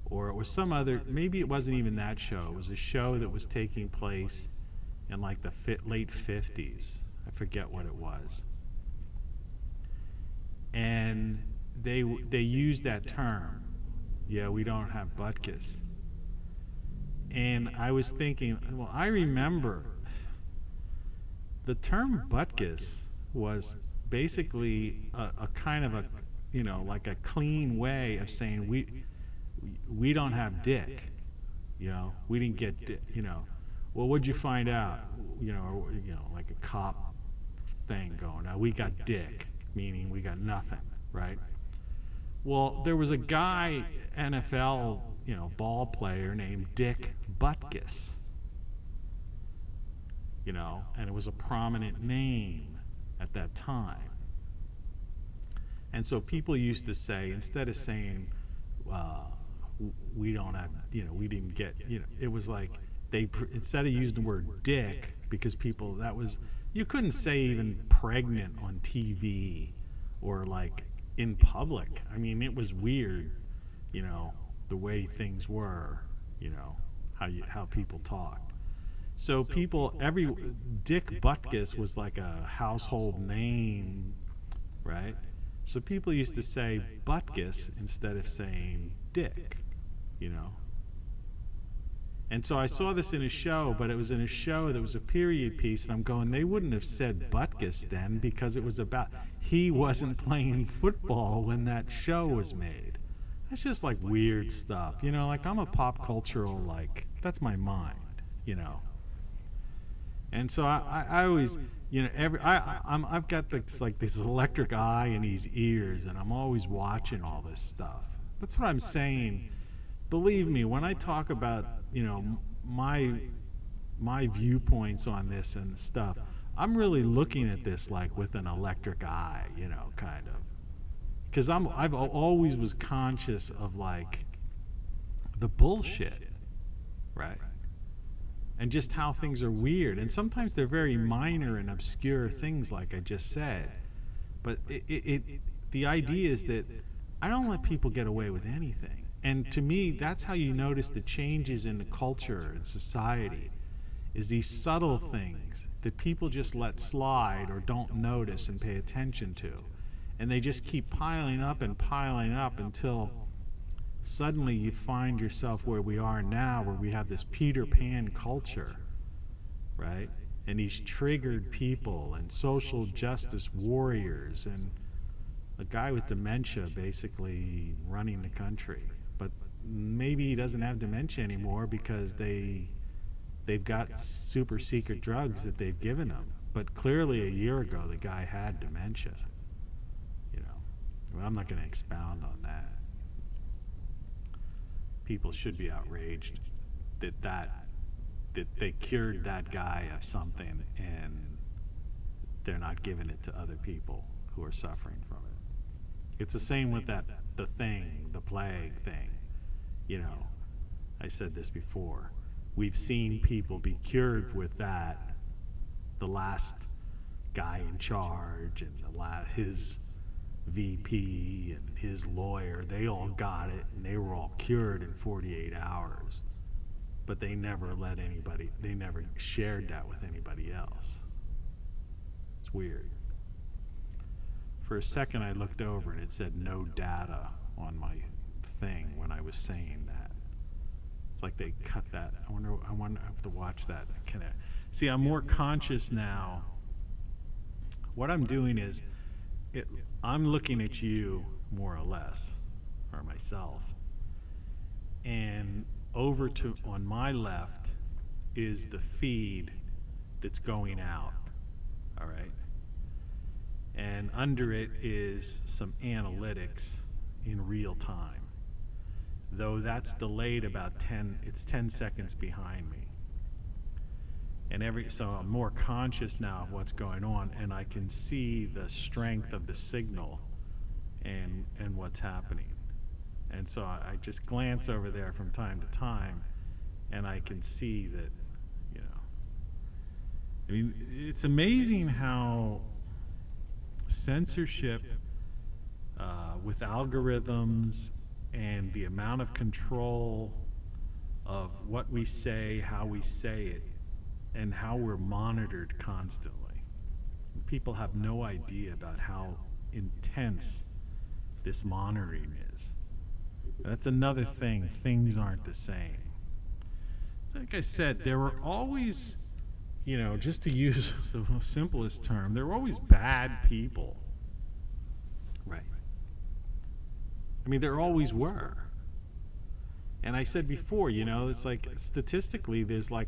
Speaker 1: or it was some other, maybe it wasn't even that show. It was a show that was taking place in like the late 50s. I forget what it was. And they used that term. Yeah, we don't have butkus. And I was thinking, well, I remember the term butkus was basically a kind of a, like a clean way of saying we don't have dick. We didn't get dick. Well, what'd you find out? Like a cop thing going. We got dick, meaning we got nothing, right? Well, there was a guy, NFL, ball player named Dick Butkus, and it was a prominent name at that time. And so people used to say, instead of saying, we don't have, we didn't get, it was like instead of using the word dick, because people, you couldn't say even pregnant on TV or like in public. I mean, it was weird, the way things were, how people talked. So Dick Butkus was like a household name, right? So people used to say Butkus instead of saying dick, And so I saw this in a show, but it was in a show that was a period piece, and I'm going, they wouldn't have said Butkus then, because it was about, he wasn't playing football when that show was made. That's just like weird stuff, like I'm a pop cultural, that's my mind, And so I always, I've got this electric eye in these ears, and I'm always watching all this stuff. That's what I'm saying. Believe me, when I talk about, my viewpoints on this and stuff, I'm really looking at this like with an electric eye, kind of. Because I've always was conscious of like the bullshit, right? And just how things are weird. And sometimes they're very minor and obscure things, like I just said. But the idea is that I don't let people get away with anything. And to me, that's how you notice the changes in the culture and society, is these subtle things that people just let slide or don't notice and pay attention to. And they just keep piling up until suddenly you find yourself where we are now, where we have this Peter Pan culture, right? And these triggered people and social justice warriors and a guy with dementia basically running the country. But maybe he doesn't have dementia anymore because they've got super secret drugs that they've given him. But clearly a year ago the guy had dementia. But I'm not going to expound on that. People should be outraged that they cured that guy of something and they're not giving it to other people who are suffering from it. It's the same with the plague thing. You know, I've said this before. We've seen people be cured with that. The last guy in charge and his VP and his lawyer, they all got it and they were all cured in 48 hours. But they never shared that with anybody else. It's weird. For a second I looked over and it said no data on my thing when I was saying that. It's like they cut that. I wonder I have to watch that. See, I'm more conscious now. What I'm doing is I'm looking at you more or less, or myself. And over to on my left is the feed that's going out. All right. And under it is some analytics in real time. Though that's delayed about 10 seconds behind me. And so I'm more conscious now of what's going on, and I can see the strength of the signal and what's happening. And so I just glance over there from time to time, and I can see that, you know, I mean, it's amazing how censorship with algorithms and the amount of control of what we say, how we say it, and how we're monitored constantly. People have no idea about how intense this monitoring is. That's another thing. Things aren't the same. Like I said, there were always, you know, just to use the simplest term, there were always bad people. Right. I mean, there always were. And I said before, you know, it's like statistically there's like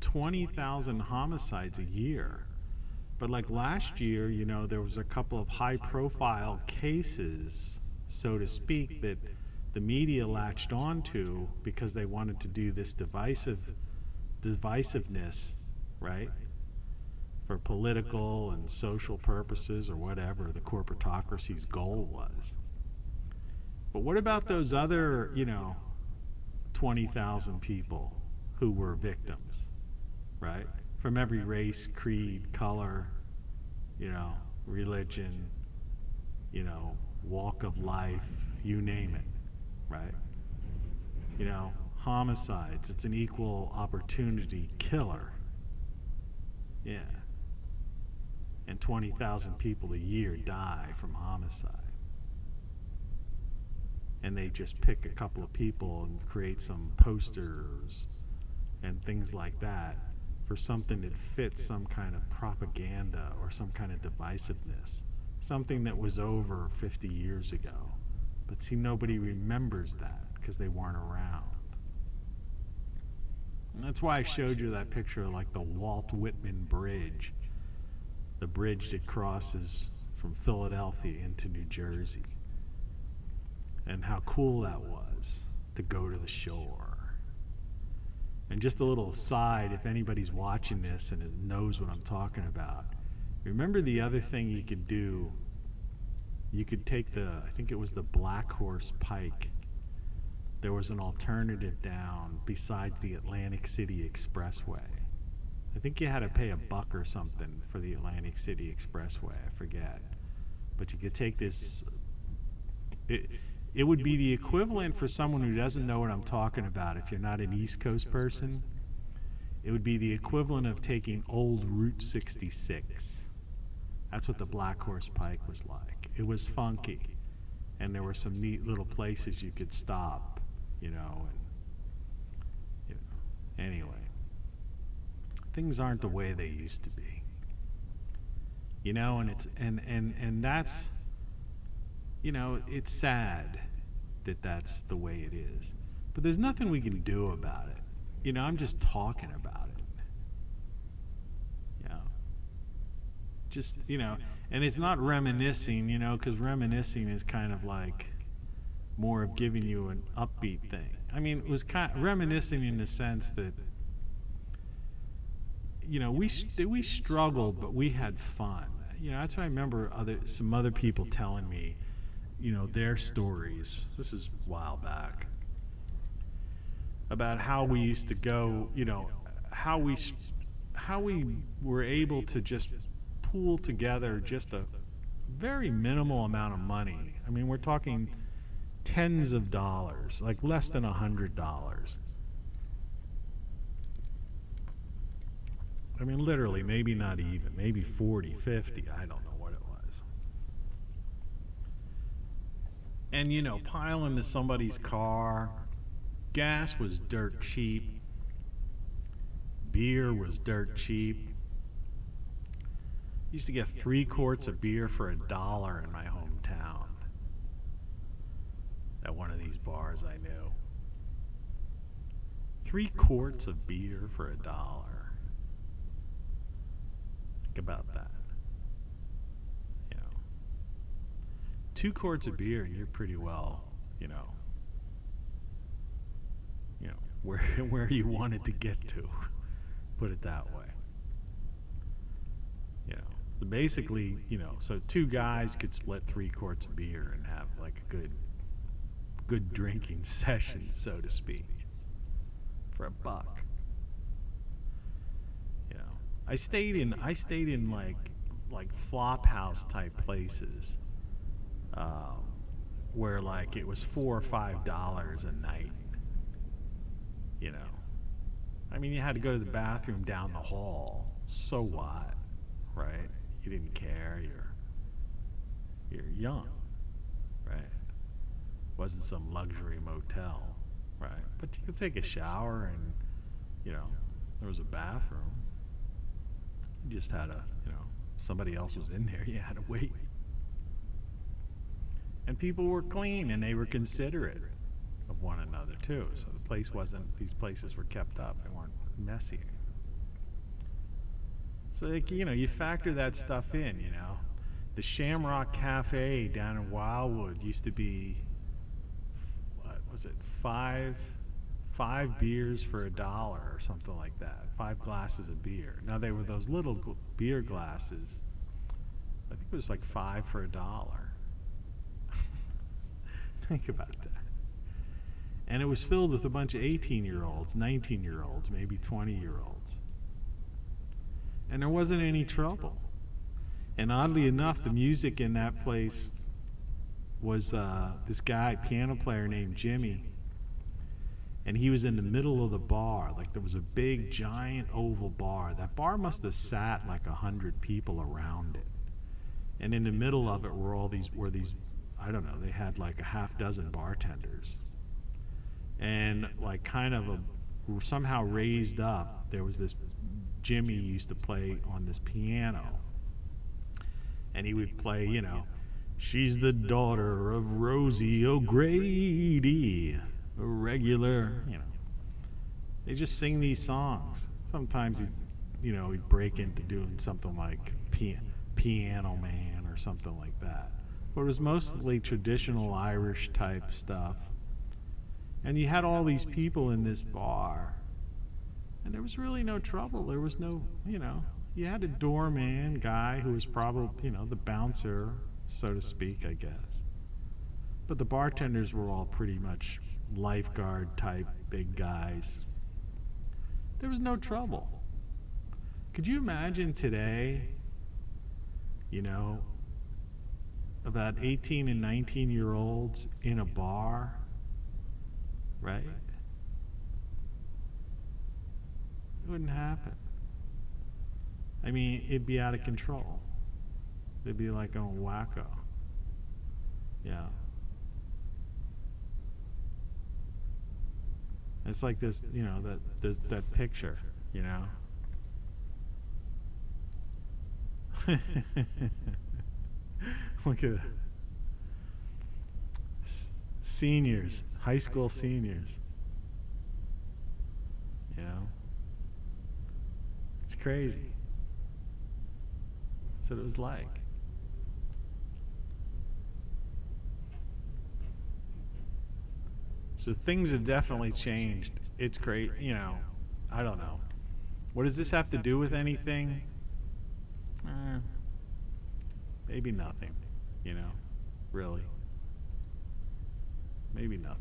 Speaker 1: 20,000 homicides a year. But like last year, you know, there was a couple of high-profile cases, so to speak, that the media latched onto because they wanted to do this divisiveness, right? For political and social purposes or whatever the corporatocracy's goal was. But what about those other, you know, 20,000 people who were victims, right? From every race, creed, color, you know, religion, you know, walk of life, you name it, right? You know, homicides, it's an equal opportunity killer. Yeah. And 20,000 people a year die from homicide. And they just pick a couple of people and create some posters and things like that for something that fits some kind of propaganda or some kind of divisiveness. Something that was over 50 years ago. But see, nobody remembers that because they weren't around. And that's why I showed you that picture of like the Walt Whitman Bridge. The bridge that crosses from Philadelphia into New Jersey. And how cool that was to go to the shore. And just a little aside, if anybody's watching this and knows what I'm talking about, remember the other thing you could do? You could take I think it was the Black Horse Pike. There was an alternative down besides the Atlantic City Expressway. I think you had to pay $1 or something for the Atlantic City Expressway, I forget. But you could take this, it would be the equivalent for someone who doesn't know what I'm talking about, if you're not an East Coast person, it would be the equivalent of taking old Route 66. That's what the Black Horse Pike was like. It was funky, and there were some neat little places you could stop, you know, and anyway. Things aren't the way they used to be. You know, and it's and that's, you know, it's sad that that's the way it is. But there's nothing we can do about it. You know, I'm just talking about it. You know. Just, you know, and it's not reminiscing, you know, because reminiscing is kind of like more of giving you an upbeat thing. I mean, it was kind of reminiscing in the sense that, you know, we struggled, but we had fun. You know, that's what I remember some other people telling me. their stories. This is a while back. About how we used to go, how we were able to just pool together just a very minimal amount of money. I mean, we're talking tens of dollars, like less than $100. I mean, literally, maybe not even, maybe 40, 50, I don't know what it was. And, pile into somebody's car. Gas was dirt cheap. Beer was dirt cheap. Used to get 3 quarts of beer for $1 in my hometown. At one of these bars I knew. 3 quarts of beer for $1. Think about that. 2 quarts of beer, and you're pretty well, where you wanted to get to. Put it that way. So basically, so 2 guys could split 3 quarts of beer and have like a good drinking session, so to speak, for $1. I stayed in like flop house type places, where like it was $4 or $5 a night. I mean, you had to go to the bathroom down the hall. So what, right? You didn't care. You're young, right? Wasn't some luxury motel, right? But you could take a shower, and there was a bathroom. You just had somebody else was in there. You had to wait. And people were clean, and they were considerate of one another too. So these places were kept up. They weren't messy. So you factor that stuff in, The Shamrock Cafe down in Wildwood used to be, what was it, five beers for $1 or something like that. 5 glasses of beer. Now they were those little beer glasses. I think it was like 5 for $1. Think about that. And it was filled with a bunch of 18-year-olds, 19-year-olds, maybe 20-year-olds. And there wasn't any trouble. And oddly enough, the music in that place was this guy, piano player named Jimmy. And he was in the middle of the bar. Like, there was a big, giant oval bar. That bar must have sat like 100 people around it. And in the middle of it were these, I don't know, they had like a half dozen bartenders. And like kind of somehow raised up, there was this Jimmy used to play on this piano. And he would play, she's the daughter of Rosie O'Grady, a regular, They just sing these songs. Sometimes he'd break into doing something like Piano Man or something like that. But it was mostly traditional Irish type stuff. And you had all these people in this bar. And there was really no trouble. There was no, you had a doorman guy who was probably, the bouncer, so to speak, I guess. But the bartenders were all pretty much lifeguard type big guys. There was no trouble. Could you imagine today, about 18 and 19-year-olds in a bar, right? It wouldn't happen. I mean, it'd be out of control. It'd be like on wacko. Yeah. It's like this, that picture, Look at seniors, high school seniors. It's crazy. That's what it was like. So things have definitely changed. It's great, I don't know. What does this have to do with anything? Maybe nothing, really. maybe nothing.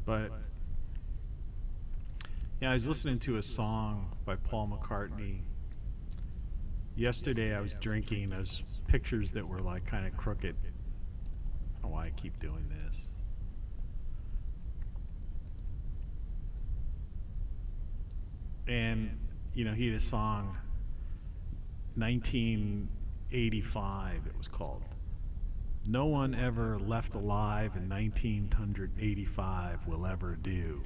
Speaker 1: But yeah, I was listening to a song by Paul McCartney. Yesterday I was drinking those pictures that were like kind of crooked. I don't know why I keep doing this. And, you know, he had a song, 1985 it was called. No one ever left alive in 1985 will ever do.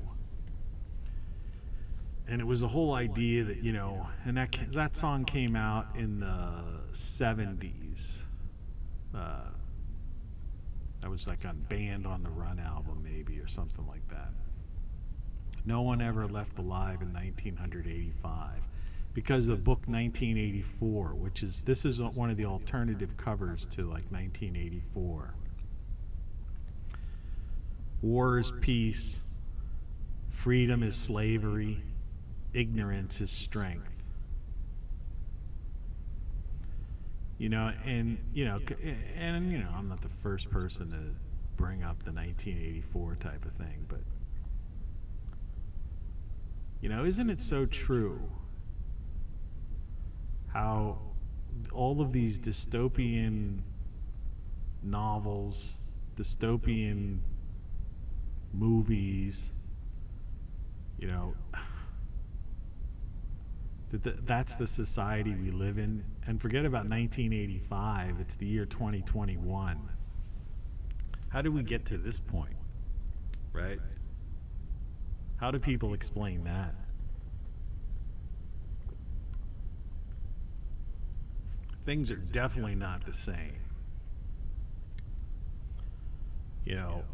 Speaker 1: And it was the whole idea that, you know, and that song came out in the 70s. That was like on Band on the Run album maybe or something like that. No one ever left alive in 1985. Because of the book 1984, this is one of the alternative covers to like 1984. War is peace, freedom is slavery, ignorance is strength. You know, and I'm not the first person to bring up the 1984 type of thing, but you know, isn't it so true? How all of these dystopian novels, dystopian movies, you know, that's the society we live in. And forget about 1985, it's the year 2021. How did we get to this point, right? How do people explain that? Things are definitely not the same. You know,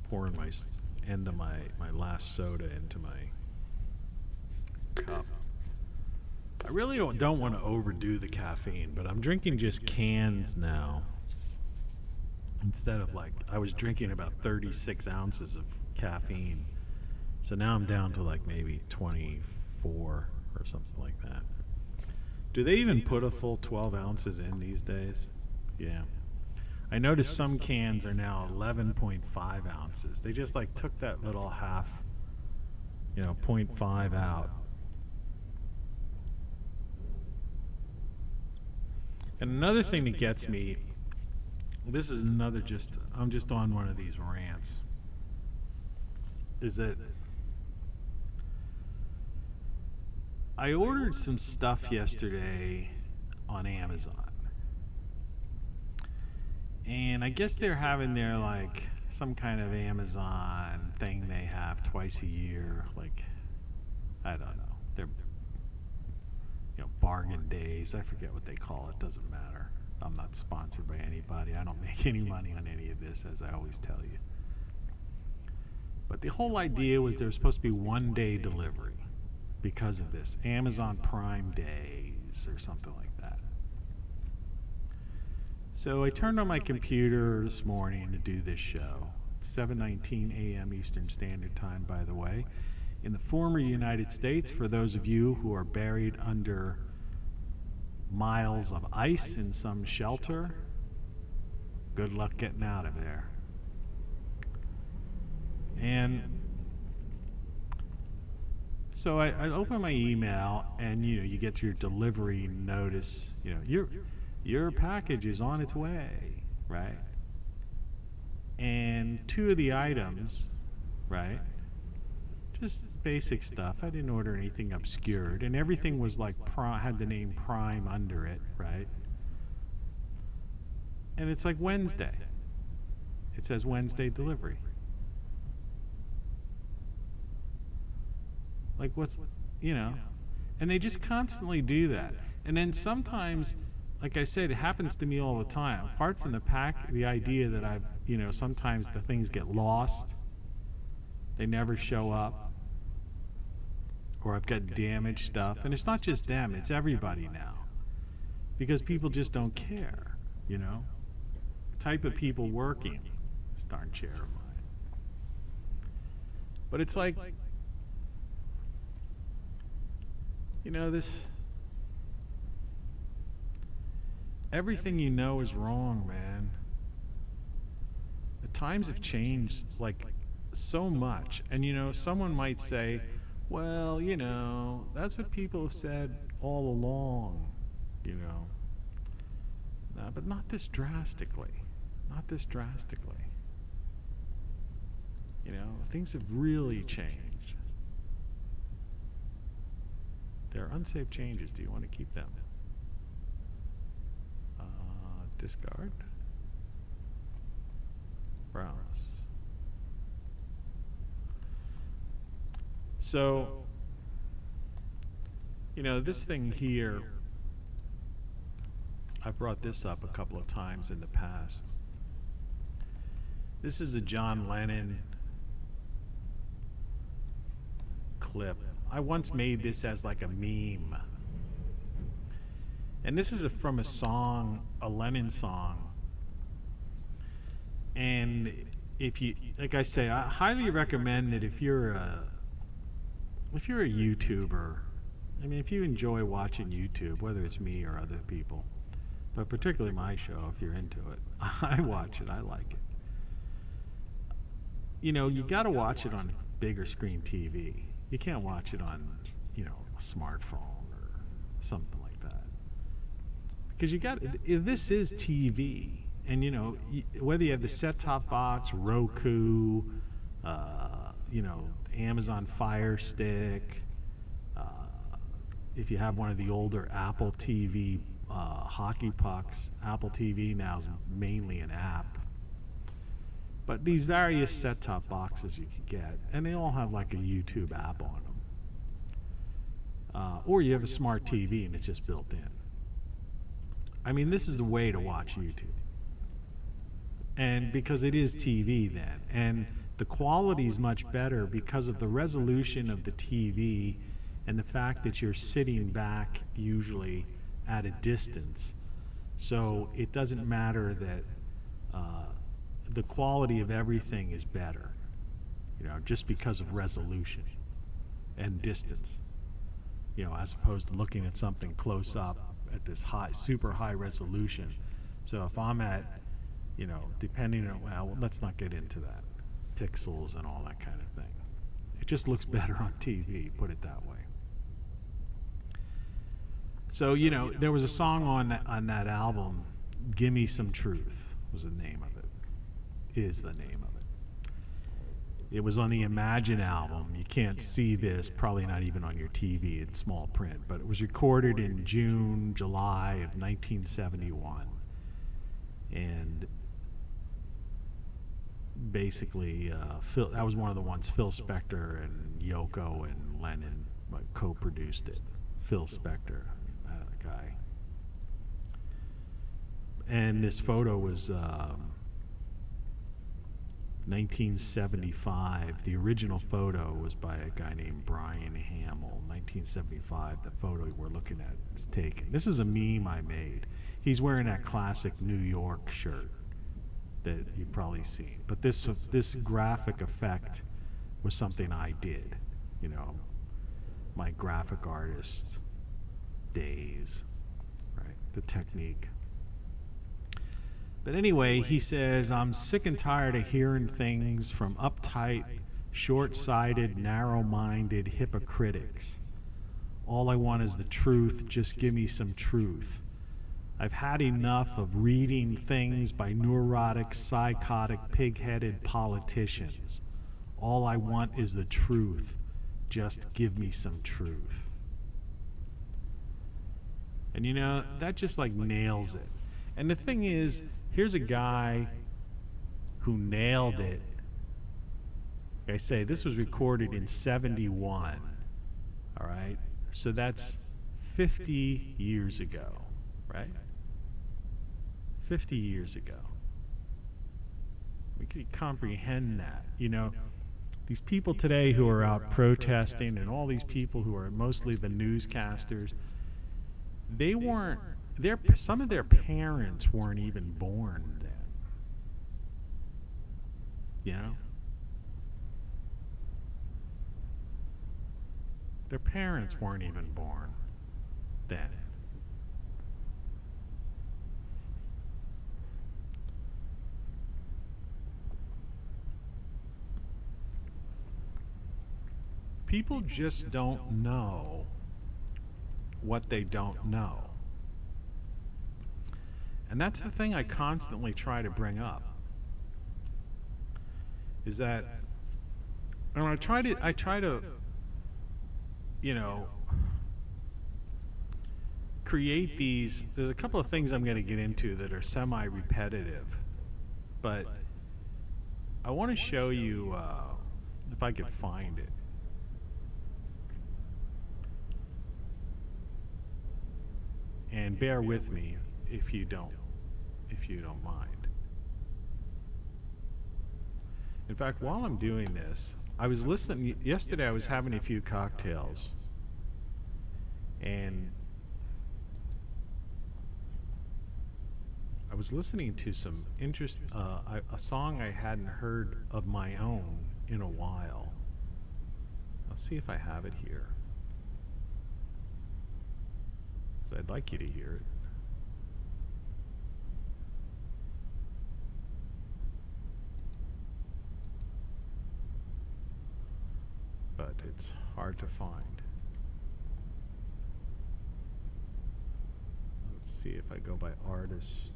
Speaker 1: pouring my last soda into my cup. I really don't want to overdo the caffeine, but I'm drinking just cans now. Instead of like, I was drinking about 36 ounces of caffeine. So now I'm down to like maybe 24 or something like that. Do they even put a full 12 ounces in these days? Yeah. I noticed some cans are now 11.5 ounces. They just like took that little half, 0.5 out. And another thing that gets me, this is another I'm just on one of these rants, is that I ordered some stuff yesterday on Amazon. And I guess they're having their like some kind of Amazon thing they have twice a year, like I don't know. They're bargain days. I forget what they call it, doesn't matter. I'm not sponsored by anybody. I don't make any money on any of this, as I always tell you. But the whole idea was there was supposed to be 1-day delivery because of this. Amazon Prime Days or something like that. So I turned on my computer this morning to do this show. It's 7:19 a.m. Eastern Standard Time, by the way. In the former United States, for those of you who are buried under miles of ice in some shelter, good luck getting out of there. And so I open my email, and you get your delivery notice. Your package is on its way, right? And 2 of the items, right? Just basic stuff. I didn't order anything obscured, and everything was like had the name Prime under it, right? And it's like Wednesday. It says Wednesday delivery. Like and they just constantly do that. And then sometimes, like I said, it happens to me all the time. Apart from the idea that sometimes the things get lost. They never show up. Or I've got damaged stuff. And it's not just them, it's everybody now. Because people just don't care, you know? The type of people working, this darn chair of mine. But it's like, you know, this, everything you know is wrong, man. The times have changed, like, so much. And, you know, someone might say, well, you know, that's what people have said all along, you know. No, but not this drastically. Not this drastically. You know, things have really changed. They're unsafe changes. Do you want to keep them? Discard. Browse. So, you know, this thing here, I brought this up a couple of times in the past. This is a John Lennon clip. I once made this as like a meme. And this is from a song, a Lennon song. And if you, like I say, I highly recommend that if you're a YouTuber, I mean, if you enjoy watching YouTube, whether it's me or other people, but particularly my show, if you're into it, I watch it, I like it. You know, you got to watch it on bigger screen TV. You can't watch it on, you know, a smartphone or something like that. Because you got, this is TV, and you know, whether you have the set-top box, Roku, you know, Amazon Fire Stick, if you have one of the older Apple TV hockey pucks, Apple TV now is mainly an app. But these various set-top boxes you can get, and they all have like a YouTube app on them. Or you have a smart TV and it's just built in. I mean, this is the way to watch YouTube. And because it is TV then, and the quality is much better because of the resolution of the TV and the fact that you're sitting back usually at a distance. So it doesn't matter that the quality of everything is better, you know, just because of resolution and distance, you know, as opposed to looking at something close up at this high, super high resolution. So if I'm at, you know, depending on, well, let's not get into that, pixels and all that kind of thing. It just looks better on TV, put it that way. So, you know, there was a song on that album, Gimme Some Truth was the name of it, is the name of it. It was on the Imagine album. You can't see this, probably not even on your TV in small print, but it was recorded in June, July of 1971. And basically, that was one of the ones Phil Spector and Yoko and Lennon co-produced it. Phil Spector, that guy. And this photo was 1975. The original photo was by a guy named Brian Hamill. 1975, the photo we're looking at is taken. This is a meme I made. He's wearing that classic New York shirt that you've probably seen. But this graphic effect was something I did, you know, my graphic artist days, right? The technique. But anyway, he says, I'm sick and tired of hearing things from uptight, short-sighted, narrow-minded hypocritics. All I want is the truth. Just give me some truth. I've had enough of reading things by neurotic, psychotic, pig-headed politicians. All I want is the truth. Just give me some truth. And you know, that just like nails it. And the thing is, here's a guy who nailed it. Like I say, this was recorded in 71. All right? So that's 50 years ago, right? 50 years ago. We can comprehend that. You know, These people today who are out protesting, and all these people who are mostly the newscasters, they weren't, some of their parents weren't even born then. You know? Their parents weren't even born then. People just don't know what they don't know. And that's the thing I constantly try to bring up. Is that, and I try to, you know, create these, there's a couple of things I'm going to get into that are semi-repetitive, but I want to show you, if I could find it. And bear with me if you don't mind. In fact, while I'm doing this, I was listening, yesterday I was having a few cocktails, and I was listening to some a song I hadn't heard of my own in a while. I'll see if I have it here. I'd like you to hear it. But it's hard to find. Let's see if I go by artist.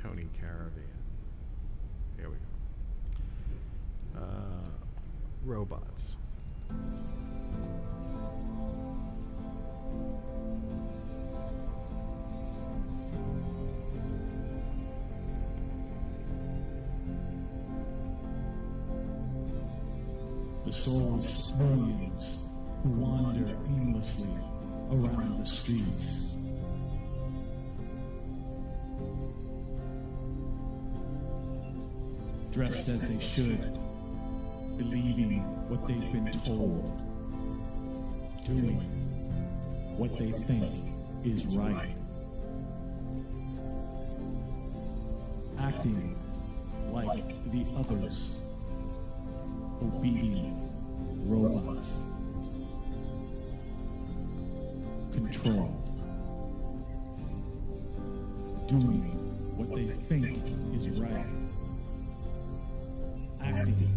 Speaker 1: Tony Caravan. Here we go. Robots.
Speaker 10: The soulless millions who wander aimlessly around the streets. Dressed as they should, believing what they've been told, doing what they think is right, acting like the others. Obedient robots, controlled, doing what they think is right, acting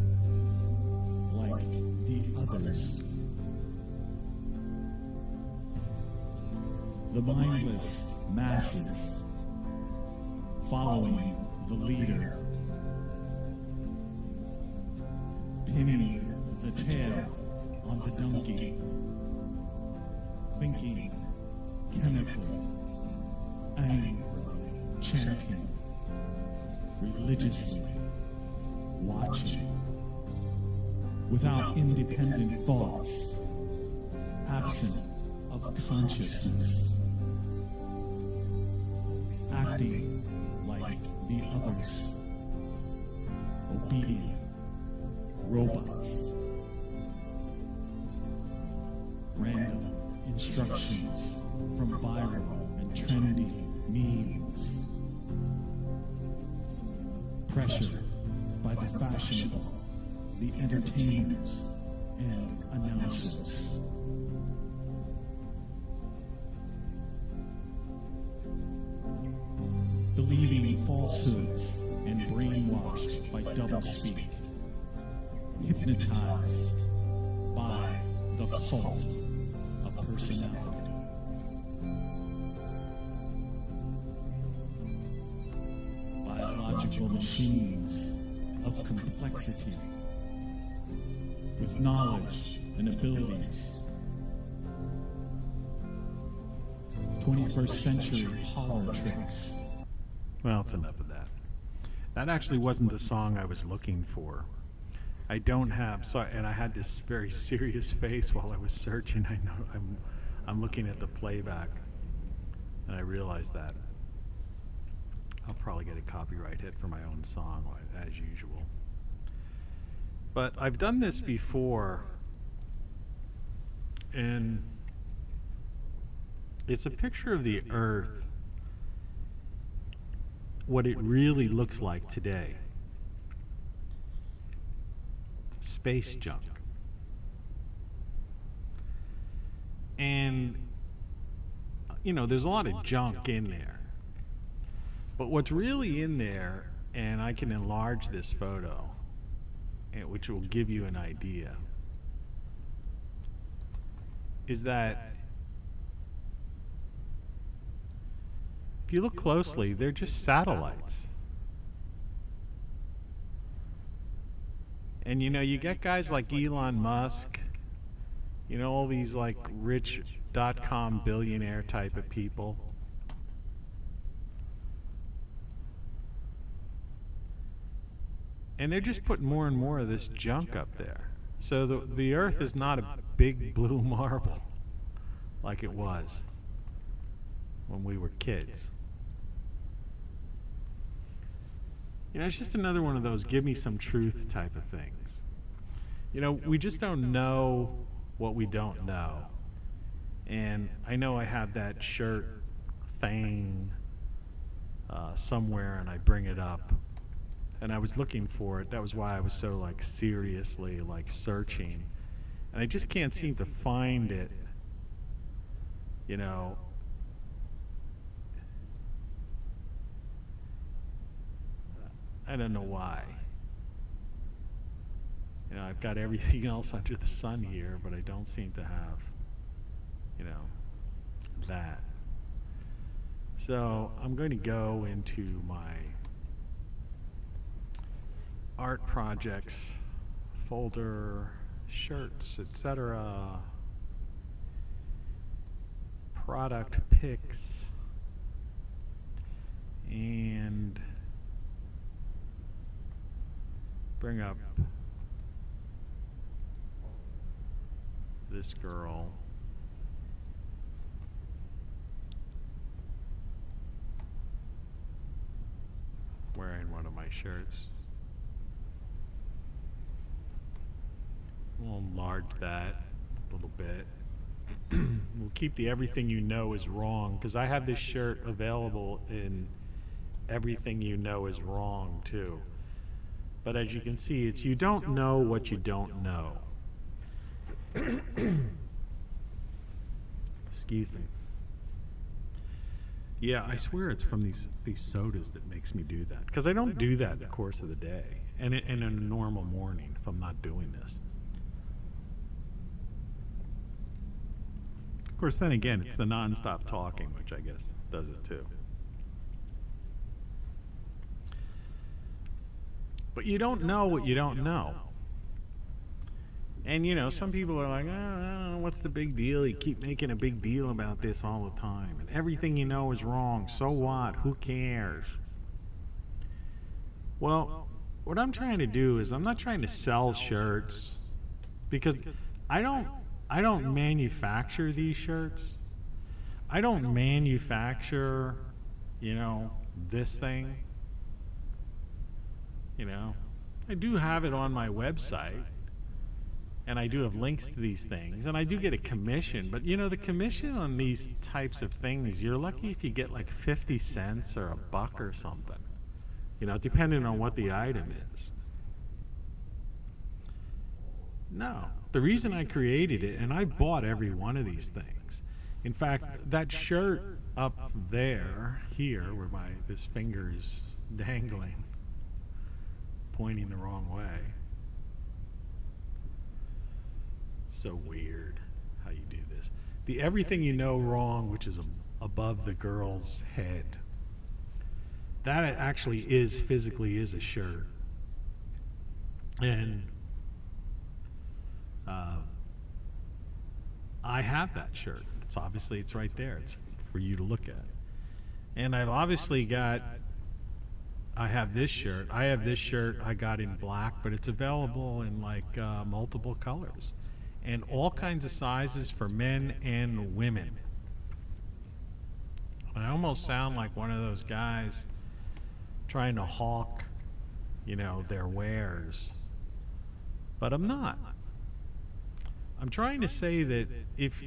Speaker 10: like the others. The mindless masses following the leader, pinning the tail on the donkey, thinking chemically, angrily, chanting, religiously, watching, without independent thoughts, absent of consciousness, acting like the others, obedient robots. Random instructions from viral and trendy memes. Pressure by the fashionable, the entertainers and announcers. Believing falsehoods and brainwashed by doublespeak. Hypnotized by the cult of personality. Biological machines of complexity, with knowledge and abilities. 21st century parlor tricks.
Speaker 1: Well, it's enough of that. That actually wasn't the song I was looking for. I don't have, so, and I had this very serious face while I was searching. I know I'm looking at the playback, and I realized that I'll probably get a copyright hit for my own song, as usual. But I've done this before, and it's a picture of the Earth, what it really looks like today. Space junk. And, you know, there's a lot of junk in there. But what's really in there, and I can enlarge this photo, which will give you an idea, is that if you look closely, they're just satellites. And you know, you get guys like Elon Musk, you know, all these like rich .com billionaire type of people. And they're just putting more and more of this junk up there. So the Earth is not a big blue marble like it was when we were kids. You know, it's just another one of those give me some truth type of things. You know, we just don't know what we don't know. And I know I have that shirt thing somewhere, and I bring it up. And I was looking for it. That was why I was so like seriously like searching. And I just can't seem to find it. You know. I don't know why. You know, I've got everything else under the sun here, but I don't seem to have, you know, that. So I'm going to go into my art projects folder, shirts, etc., product pics, and bring up this girl. Wearing one of my shirts. We'll enlarge that a little bit. We'll keep the everything you know is wrong, because I have this shirt available in everything you know is wrong too. But as you can see, it's you don't know what you don't know. Excuse me. Yeah, I swear it's from these sodas that makes me do that, because I don't do that in the course of the day and in a normal morning if I'm not doing this. Of course, then again, it's the non-stop talking, which I guess does it too. But you don't know what you don't know. And, you know, some people are like, oh, what's the big deal? You keep making a big deal about this all the time. And everything you know is wrong. So what? Who cares? Well, what I'm trying to do is I'm not trying to sell shirts, because I don't manufacture these shirts. I don't manufacture, you know, this thing. You know, I do have it on my website, and I do have links to these things, and I do get a commission. But, you know, the commission on these types of things, you're lucky if you get like 50 cents or $1 or something, you know, depending on what the item is. No, the reason I created it, and I bought every one of these things. In fact, that shirt up there, here, where this finger is dangling, pointing the wrong way. It's so weird how you do this. The everything you know wrong, which is above the girl's head, that actually physically is a shirt. And I have that shirt. It's right there. It's for you to look at. And I've obviously got, I have this shirt. I got in black, but it's available in like multiple colors and all kinds of sizes for men and women. I almost sound like one of those guys trying to hawk, you know, their wares But I'm not. I'm trying to say that if,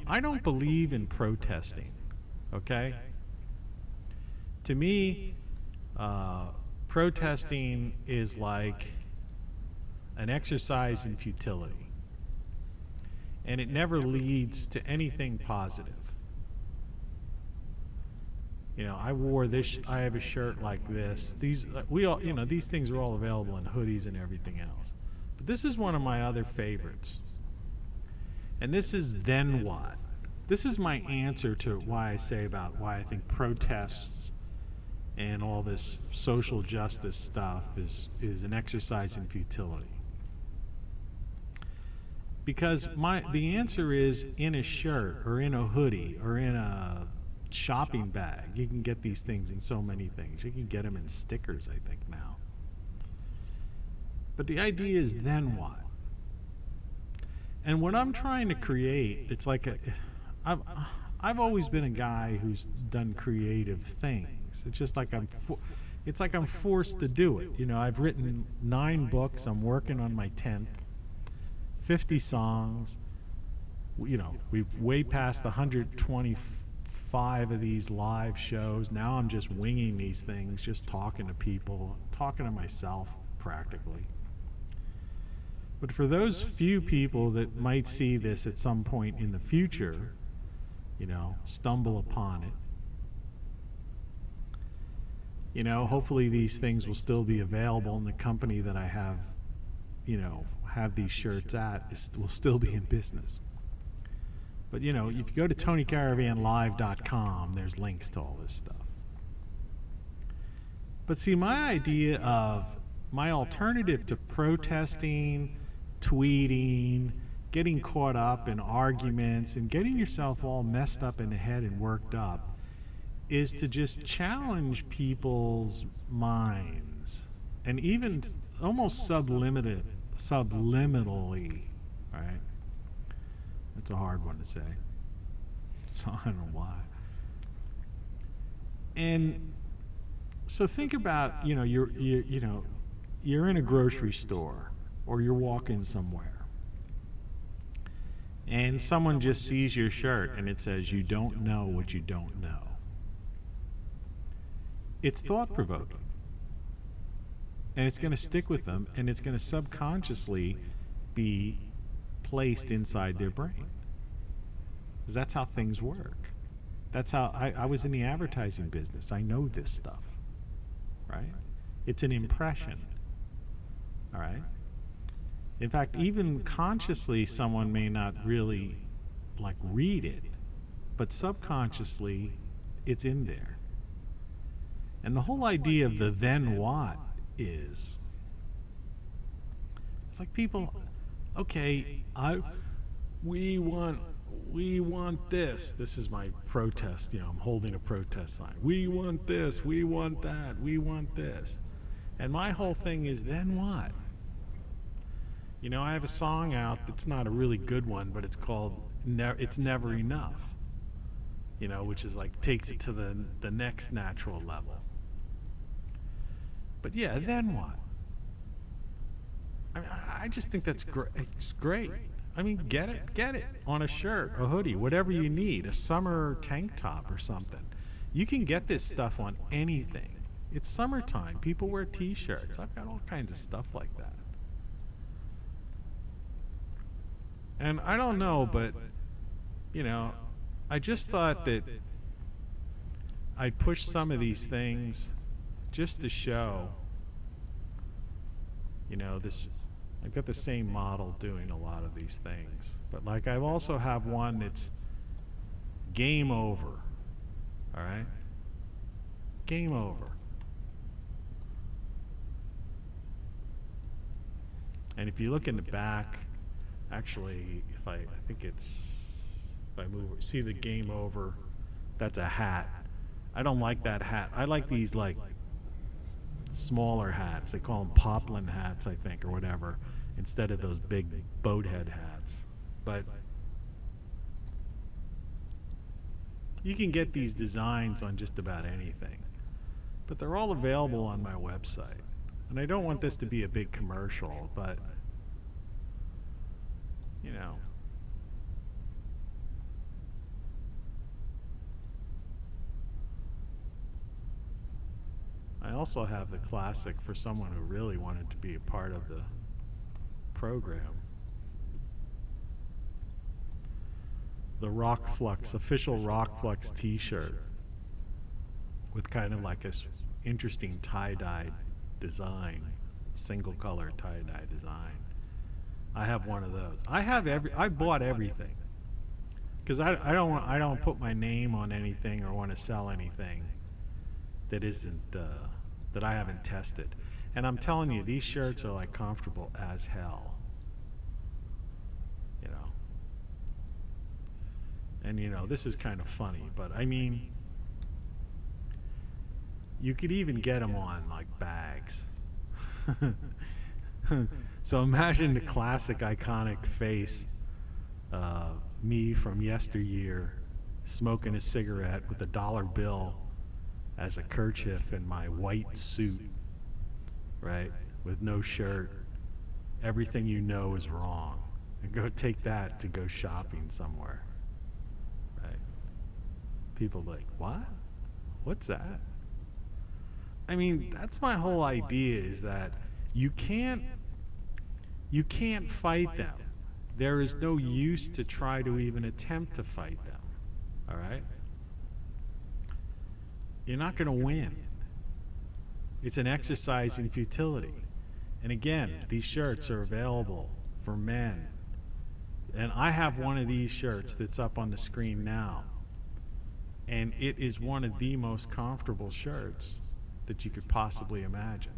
Speaker 1: I don't believe in protesting, okay? To me, protesting is like an exercise in futility. And it never leads to anything positive. I wore this, I have a shirt like this. These, these things are all available in hoodies and everything else. But this is one of my other favorites. And this is Then What? This is my answer to why I think protests and all this social justice stuff is an exercise in futility. Because the answer is in a shirt or in a hoodie or in a shopping bag. You can get these things in so many things. You can get them in stickers, I think, now. But the idea is then what? And what I'm trying to create, it's like I've always been a guy who's done creative things. It's just like I'm forced to do it. I've written 9 books. I'm working on my 10th. 50 songs. We've way past 125 of these live shows. Now I'm just winging these things, just talking to people, talking to myself practically. But for those few people that might see this at some point in the future, stumble upon it, hopefully these things will still be available, and the company that I have these shirts at will still be in business. But if you go to TonyCaravanLive.com, there's links to all this stuff. But see, my alternative to protesting, tweeting, getting caught up in arguments, and getting yourself all messed up in the head and worked up is to just challenge people's minds, and even almost subliminally, right? That's a hard one to say. So I don't know why. And so think about, you're in a grocery store or you're walking somewhere, and someone just sees your shirt and it says, "You don't know what you don't know." It's thought-provoking. And it's going to stick with them, and it's going to subconsciously be placed inside their brain. Because that's how things work. That's how I was in the advertising business. I know this stuff, right? It's an impression, all right? In fact, even consciously, someone may not really read it, but subconsciously, it's in there. And the whole idea of the then what is, it's like people, okay, we want this. This is my protest. I'm holding a protest sign. We want this. We want that. We want this. And my whole thing is, then what? I have a song out that's not a really good one, but it's called "It's Never Enough." Which is takes it to the next natural level. But yeah, then what? I just think that's great. It's great. Get it on a shirt, a hoodie, whatever you need, a summer tank top or something. You can get this stuff on anything. It's summertime. People wear t-shirts. I've got all kinds of stuff like that. And I don't know, but, I just thought that I'd push some of these things just to show, I've got the same model doing a lot of these things. But I also have one that's game over, all right? Game over. And if you look in the back, actually, if I move, see the game over, that's a hat. I don't like that hat. I like these smaller hats. They call them poplin hats, I think, or whatever, instead of those big boat head hats. But you can get these designs on just about anything. But they're all available on my website. And I don't want this to be a big commercial, but you know. I also have the classic for someone who really wanted to be a part of the program. The Rock Flux, official Rock Flux t-shirt with kind of like this interesting tie-dye design, single color tie-dye design. I have one of those. I bought everything because I don't put my name on anything or want to sell anything that isn't that I haven't tested. And I'm telling you, these shirts are like comfortable as hell. You know. And you know, this is kind of funny, but I mean, you could even get them on like bags. So imagine the classic iconic face, me from yesteryear, smoking a cigarette with a dollar bill as a kerchief in my white suit, right? With no shirt. Everything you know is wrong. And go take that to go shopping somewhere, right? People like, what? What's that? I mean, that's my whole idea, is that you can't fight them. There is no use to try to even attempt to fight them, all right? You're not going to win. It's an exercise in futility. And again, these shirts are available for men. And I have one of these shirts that's up on the screen now. And it is one of the most comfortable shirts that you could possibly imagine.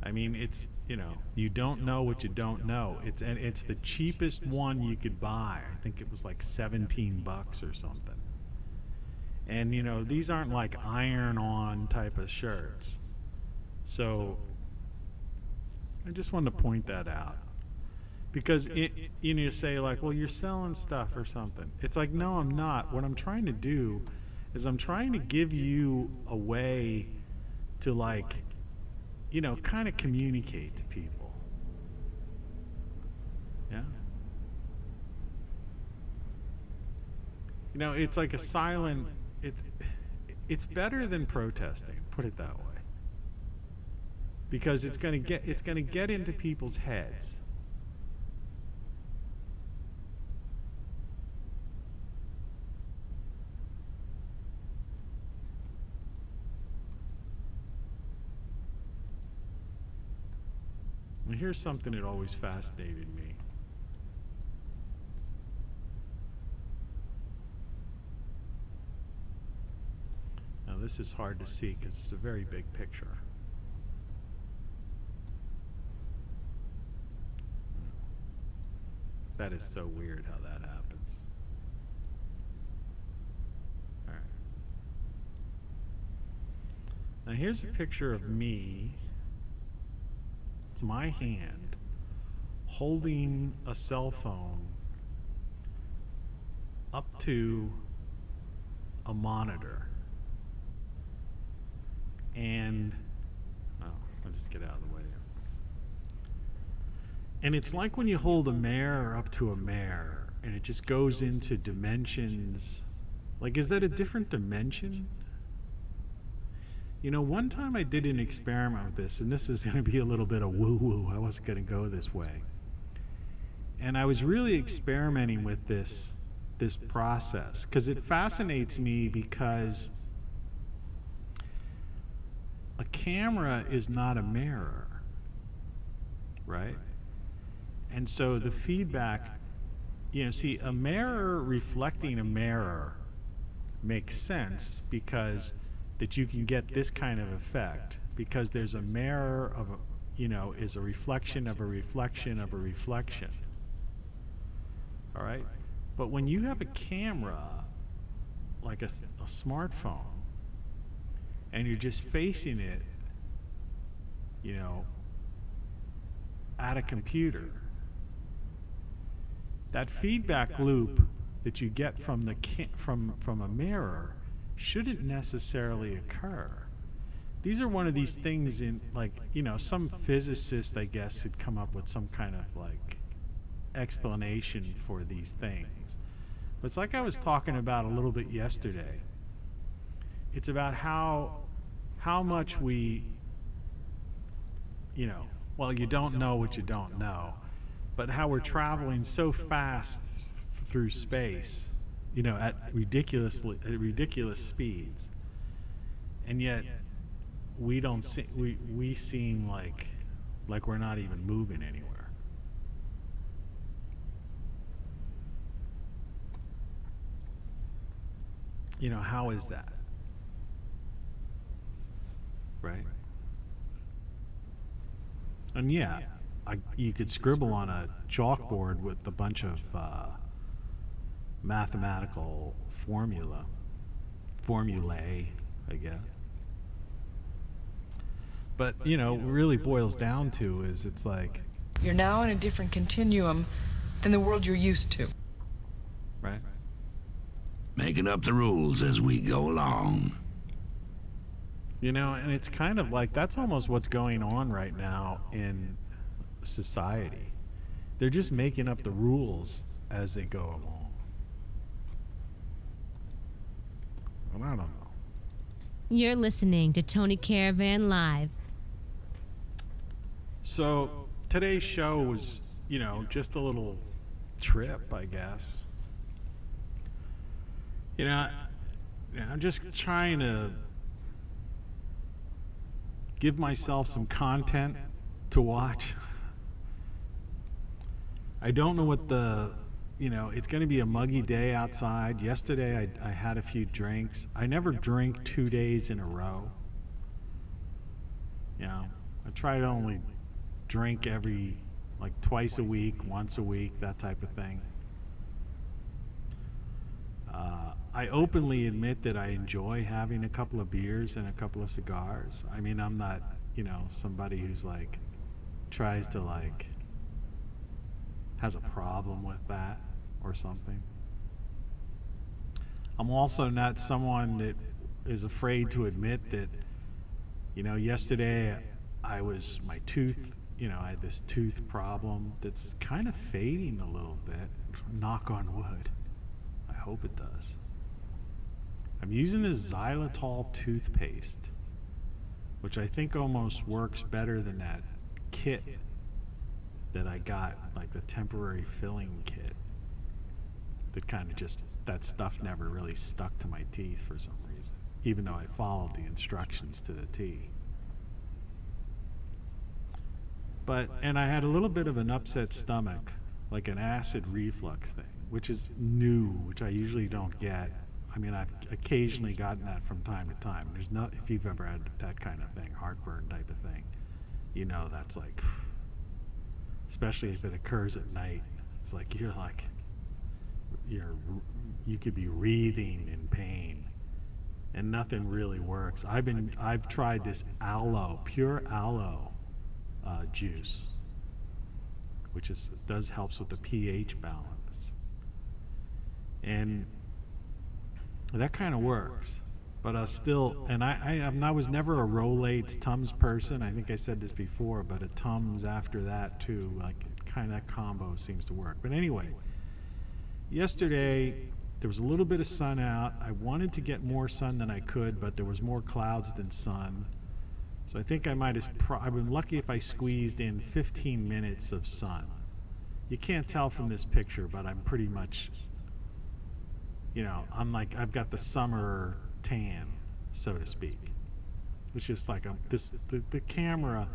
Speaker 1: I mean, it's, you know, you don't know what you don't know. It's the cheapest one you could buy. I think it was like $17 or something. And you know, these aren't like iron-on type of shirts. So I just wanted to point that out. Because you know, you say like, well, you're selling stuff or something. It's like, no, I'm not. What I'm trying to do is I'm trying to give you a way to, like, you know, kind of communicate to people. Yeah. You know, it's like a silent, it's better than protesting, put it that way. Because it's going to get into people's heads. And here's something that always fascinated me. Now this is hard to see because it's a very big picture. That is so weird how that happens. All right. Now here's a picture of me. It's my hand holding a cell phone up to a monitor. And, I'll just get out of the way. And it's like when you hold a mirror up to a mirror and it just goes into dimensions. Like, is that a different dimension? You know, one time I did an experiment with this, and this is going to be a little bit of woo-woo. I wasn't going to go this way. And I was really experimenting with this process because it fascinates me, because a camera is not a mirror, right? And so the feedback, you know, see, a mirror reflecting a mirror makes sense because that you can get this kind of effect, because there's a mirror of a, you know, is a reflection of a reflection of a reflection. All right? But when you have a camera, like a smartphone, and you're just facing it, you know, at a computer, that feedback loop that you get from the from a mirror shouldn't necessarily occur. These are one of these things in, like, you know, some physicist, I guess, had come up with some kind of like explanation for these things. But it's like I was talking about a little bit yesterday. It's about how much we, well, you don't know what you don't know, but how we're traveling so fast through space, at ridiculous speeds, and yet we don't see, we seem like we're not even moving anywhere. How is that? Right? And yeah, you could scribble on a chalkboard with a bunch of mathematical formulae, I guess. But, what it really boils down to is it's like...
Speaker 11: You're now in a different continuum than the world you're used to.
Speaker 1: Right?
Speaker 7: Making up the rules as we go along.
Speaker 1: And it's kind of like that's almost what's going on right now in society. They're just making up the rules as they go along. Well, I don't know.
Speaker 5: You're listening to Tony Caravan Live.
Speaker 1: So today's show was, just a little trip, I guess. I'm just trying to give myself some content to watch. I don't know what it's going to be a muggy day outside. Yesterday I had a few drinks. I never drink 2 days in a row. I try to only drink every, twice a week, once a week, that type of thing. I openly admit that I enjoy having a couple of beers and a couple of cigars. I mean, I'm not, somebody who's tries to has a problem with that or something. I'm also not someone that is afraid to admit that, yesterday my tooth, I had this tooth problem that's kind of fading a little bit. Knock on wood. I hope it does. I'm using this xylitol toothpaste, which I think almost works better than that kit that I got, the temporary filling kit. That stuff never really stuck to my teeth for some reason, even though I followed the instructions to the T. And I had a little bit of an upset stomach, like an acid reflux thing, which is new, which I usually don't get. I mean, I've occasionally gotten that from time to time. If you've ever had that kind of thing, heartburn type of thing, that's especially if it occurs at night. It's you could be wreathing in pain, and nothing really works. I've tried this pure aloe juice, which does helps with the pH balance, and that kind of works. But I was never a Rolaids Tums person. I think I said this before, but a Tums after that too, that combo seems to work. But anyway, yesterday there was a little bit of sun out. I wanted to get more sun than I could, but there was more clouds than sun. So I think I've been lucky if I squeezed in 15 minutes of sun. You can't tell from this picture, but I'm pretty much, I've got the summer tan, so to speak. It's just the camera,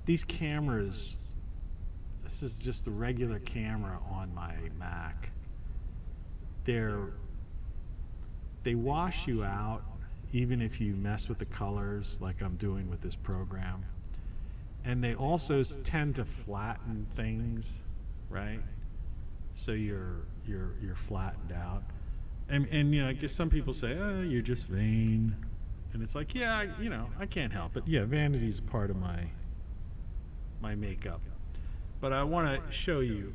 Speaker 1: these cameras, this is just the regular camera on my Mac. They wash you out, even if you mess with the colors like I'm doing with this program. And they also tend to flatten things, right? So you're flattened out. And I guess some people say, oh, you're just vain. And it's like, yeah, I can't help it. Yeah, vanity's part of my makeup. But I want to show you.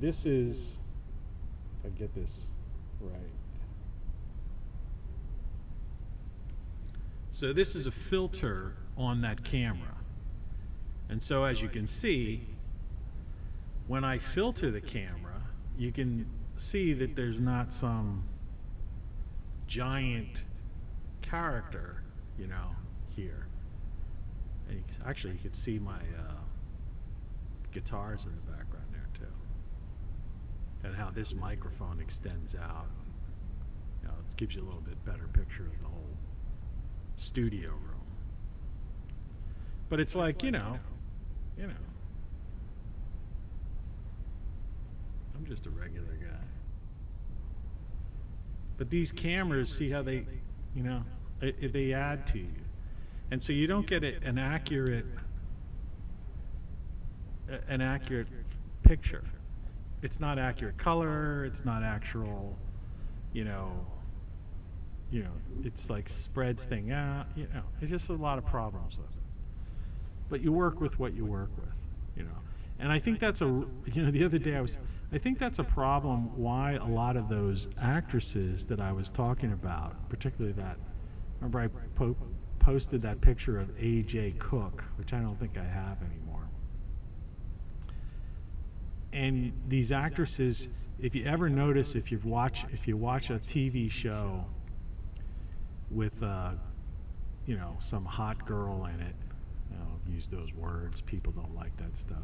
Speaker 1: This is, if I get this right. So this is a filter on that camera. And so as you can see, when I filter the camera, you can see that there's not some giant character, you know, here. And actually, you can see my guitars in the background there too, and how this microphone extends out. You know, it gives you a little bit better picture of the whole studio room. But it's like, you know, I'm just a regular guy. But these cameras, see how they, you know, they add to you. And so you don't get an accurate picture. It's not accurate color, it's not actual, you know, it's like spreads thing out, you know, it's just a lot of problems with it. But you work with what you work with, you know. And I think that's the other day I think that's a problem why a lot of those actresses that I was talking about, particularly remember I posted that picture of A.J. Cook, which I don't think I have anymore. And these actresses, if you ever notice, if you watch a TV show with you know, some hot girl in it, I'll use those words, people don't like that stuff.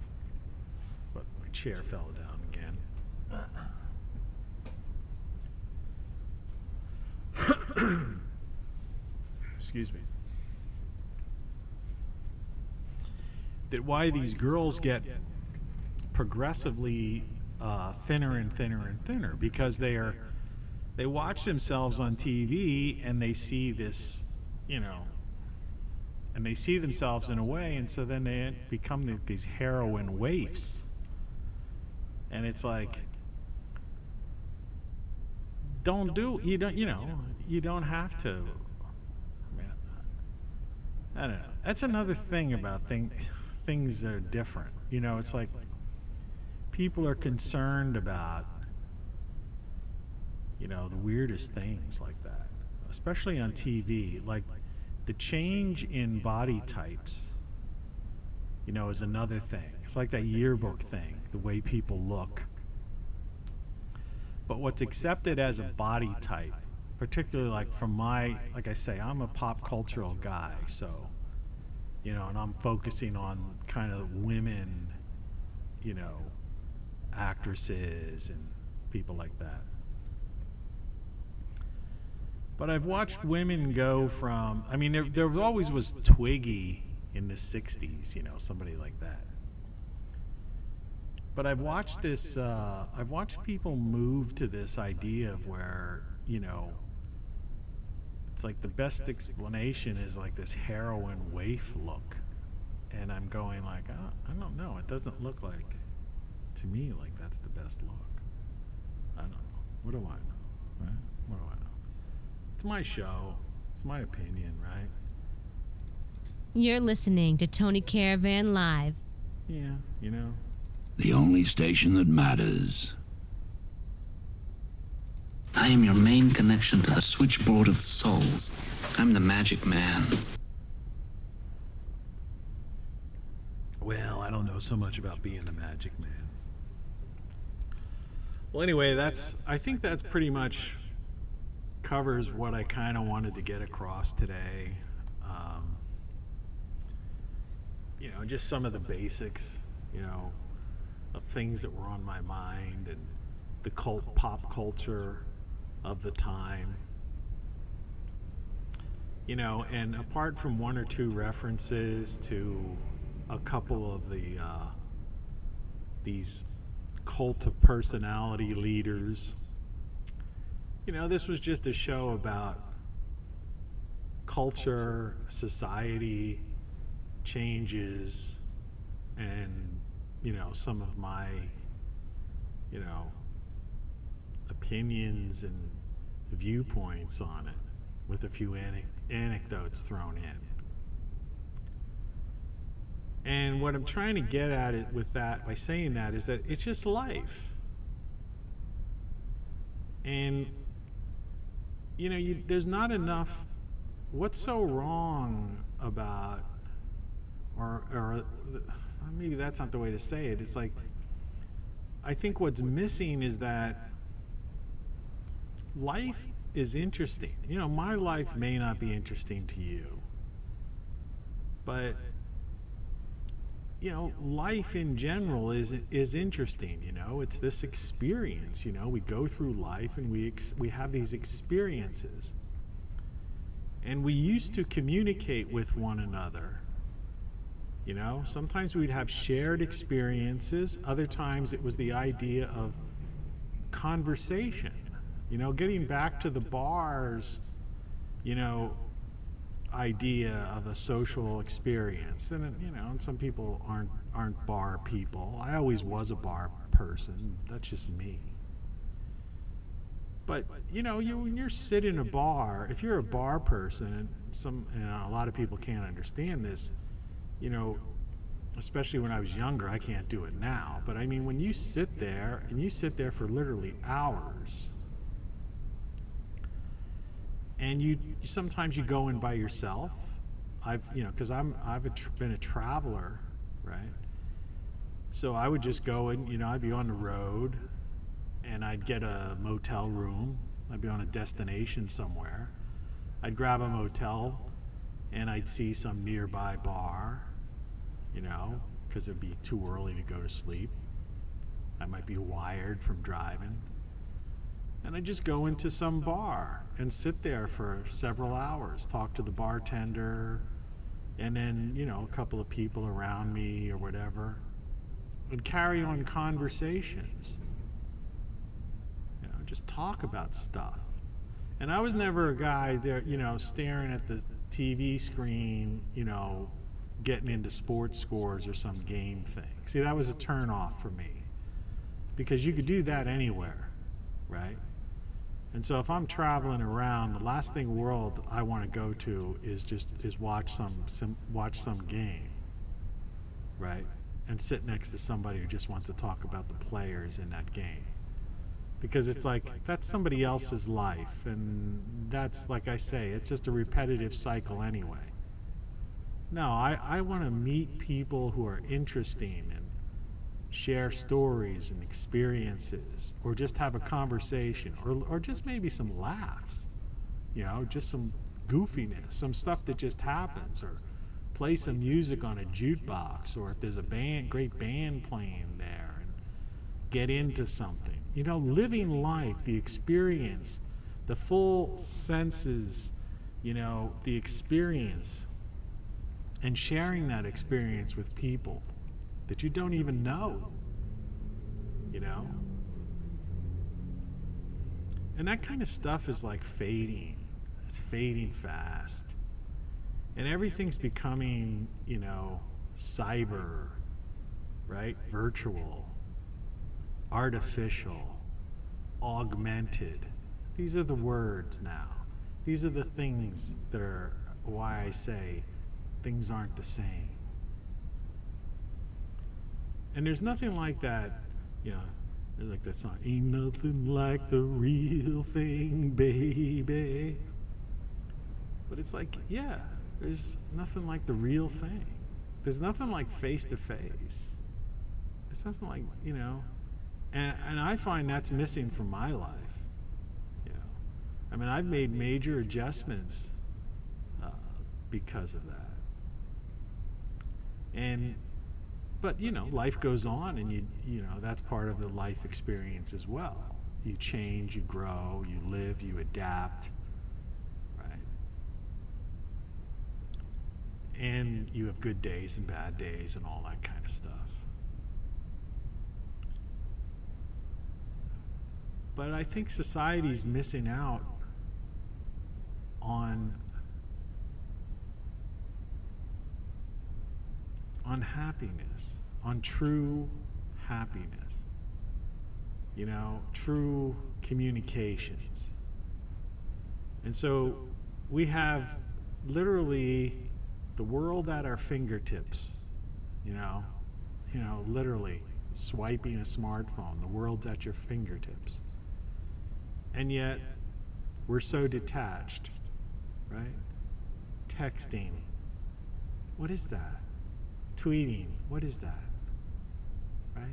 Speaker 1: But my chair fell down again. Excuse me. That why these girls get progressively thinner and thinner and thinner, because they watch themselves on TV and they see this, you know, and they see themselves in a way, and so then they become these heroin waifs. And it's like, you don't have to. I don't know. That's another thing about things that are different. You know, it's like people are concerned about, you know, the weirdest things like that, especially on TV. Like the change in body types, you know, is another thing. It's like that yearbook thing, the way people look. But what's accepted as a body type, particularly like like I say, I'm a pop cultural guy, so, you know, and I'm focusing on kind of women, you know, actresses and people like that. But I've watched women go from, I mean, there always was Twiggy in the 60s, you know, somebody like that. But I've watched people move to this idea of where, you know, it's like the best explanation is like this heroin waif look. And I'm going like, I don't know, it doesn't look like, to me, like that's the best look. I don't know. What do I know, right? What do I know? It's my show. It's my opinion, right?
Speaker 5: You're listening to Tony Caravan Live.
Speaker 1: Yeah, you know.
Speaker 7: The only station that matters.
Speaker 12: I am your main connection to the switchboard of souls. I'm the magic man.
Speaker 1: Well, I don't know so much about being the magic man. Well, anyway, I think that's pretty much covers what I kind of wanted to get across today. You know, just some of the basics, you know, of things that were on my mind and the pop culture of the time. You know, and apart from one or two references to a couple of these cult of personality leaders, you know, this was just a show about culture, society, changes, and, you know, some of my, you know, opinions and viewpoints on it, with a few anecdotes thrown in. And what I'm trying to get at it with that, by saying that, is that it's just life. And, you know, there's not enough. What's so wrong about, or maybe that's not the way to say it. It's like, I think what's missing is that life is interesting. You know, my life may not be interesting to you, but you know, life in general is interesting. You know, it's this experience. You know, we go through life and we have these experiences, and we used to communicate with one another. You know, sometimes we'd have shared experiences. Other times it was the idea of conversation. You know, getting back to the bars, you know, idea of a social experience. And you know, and some people aren't bar people. I always was a bar person. That's just me. But you know, when you're sitting in a bar, if you're a bar person, and a lot of people can't understand this, you know, especially when I was younger, I can't do it now. But I mean, when you sit there and you sit there for literally hours, and you sometimes you go in by yourself. You know, because I've been a traveler, right? So I would just go and, you know, I'd be on the road, and I'd get a motel room. I'd be on a destination somewhere. I'd grab a motel, and I'd see some nearby bar, you know, because it'd be too early to go to sleep. I might be wired from driving. And I'd just go into some bar and sit there for several hours, talk to the bartender, and then, you know, a couple of people around me or whatever, and carry on conversations. You know, just talk about stuff. And I was never a guy there, you know, staring at the TV screen, you know, getting into sports scores or some game thing. See, that was a turn off for me, because you could do that anywhere, right? And so if I'm traveling around, the last thing world I want to go to is watch some game, right? And sit next to somebody who just wants to talk about the players in that game. Because it's like, that's somebody else's life, and that's, like I say, it's just a repetitive cycle anyway. No, I want to meet people who are interesting and share stories and experiences, or just have a conversation, or just maybe some laughs, you know, just some goofiness, some stuff that just happens, or play some music on a jukebox, or if there's a great band playing there, and get into something. You know, living life, the experience, the full senses, you know, the experience, and sharing that experience with people that you don't even know, you know? And that kind of stuff is like fading. It's fading fast. And everything's becoming, you know, cyber, right? Virtual, artificial, augmented. These are the words now. These are the things that are why I say things aren't the same. And there's nothing like that, you know, like that song, ain't nothing like the real thing, baby. But it's like, yeah, there's nothing like the real thing. There's nothing like face to face. It's nothing like, you know, and I find that's missing from my life. You know, I mean, I've made major adjustments because of that. But you know, life goes on, and you know, that's part of the life experience as well. You change, you grow, you live, you adapt, right? And you have good days and bad days and all that kind of stuff. But I think society's missing out on happiness, on true happiness, you know, true communications. And so we have literally the world at our fingertips, you know, literally swiping a smartphone, the world's at your fingertips. And yet we're so detached, right? Texting, what is that? tweeting. What is that? Right?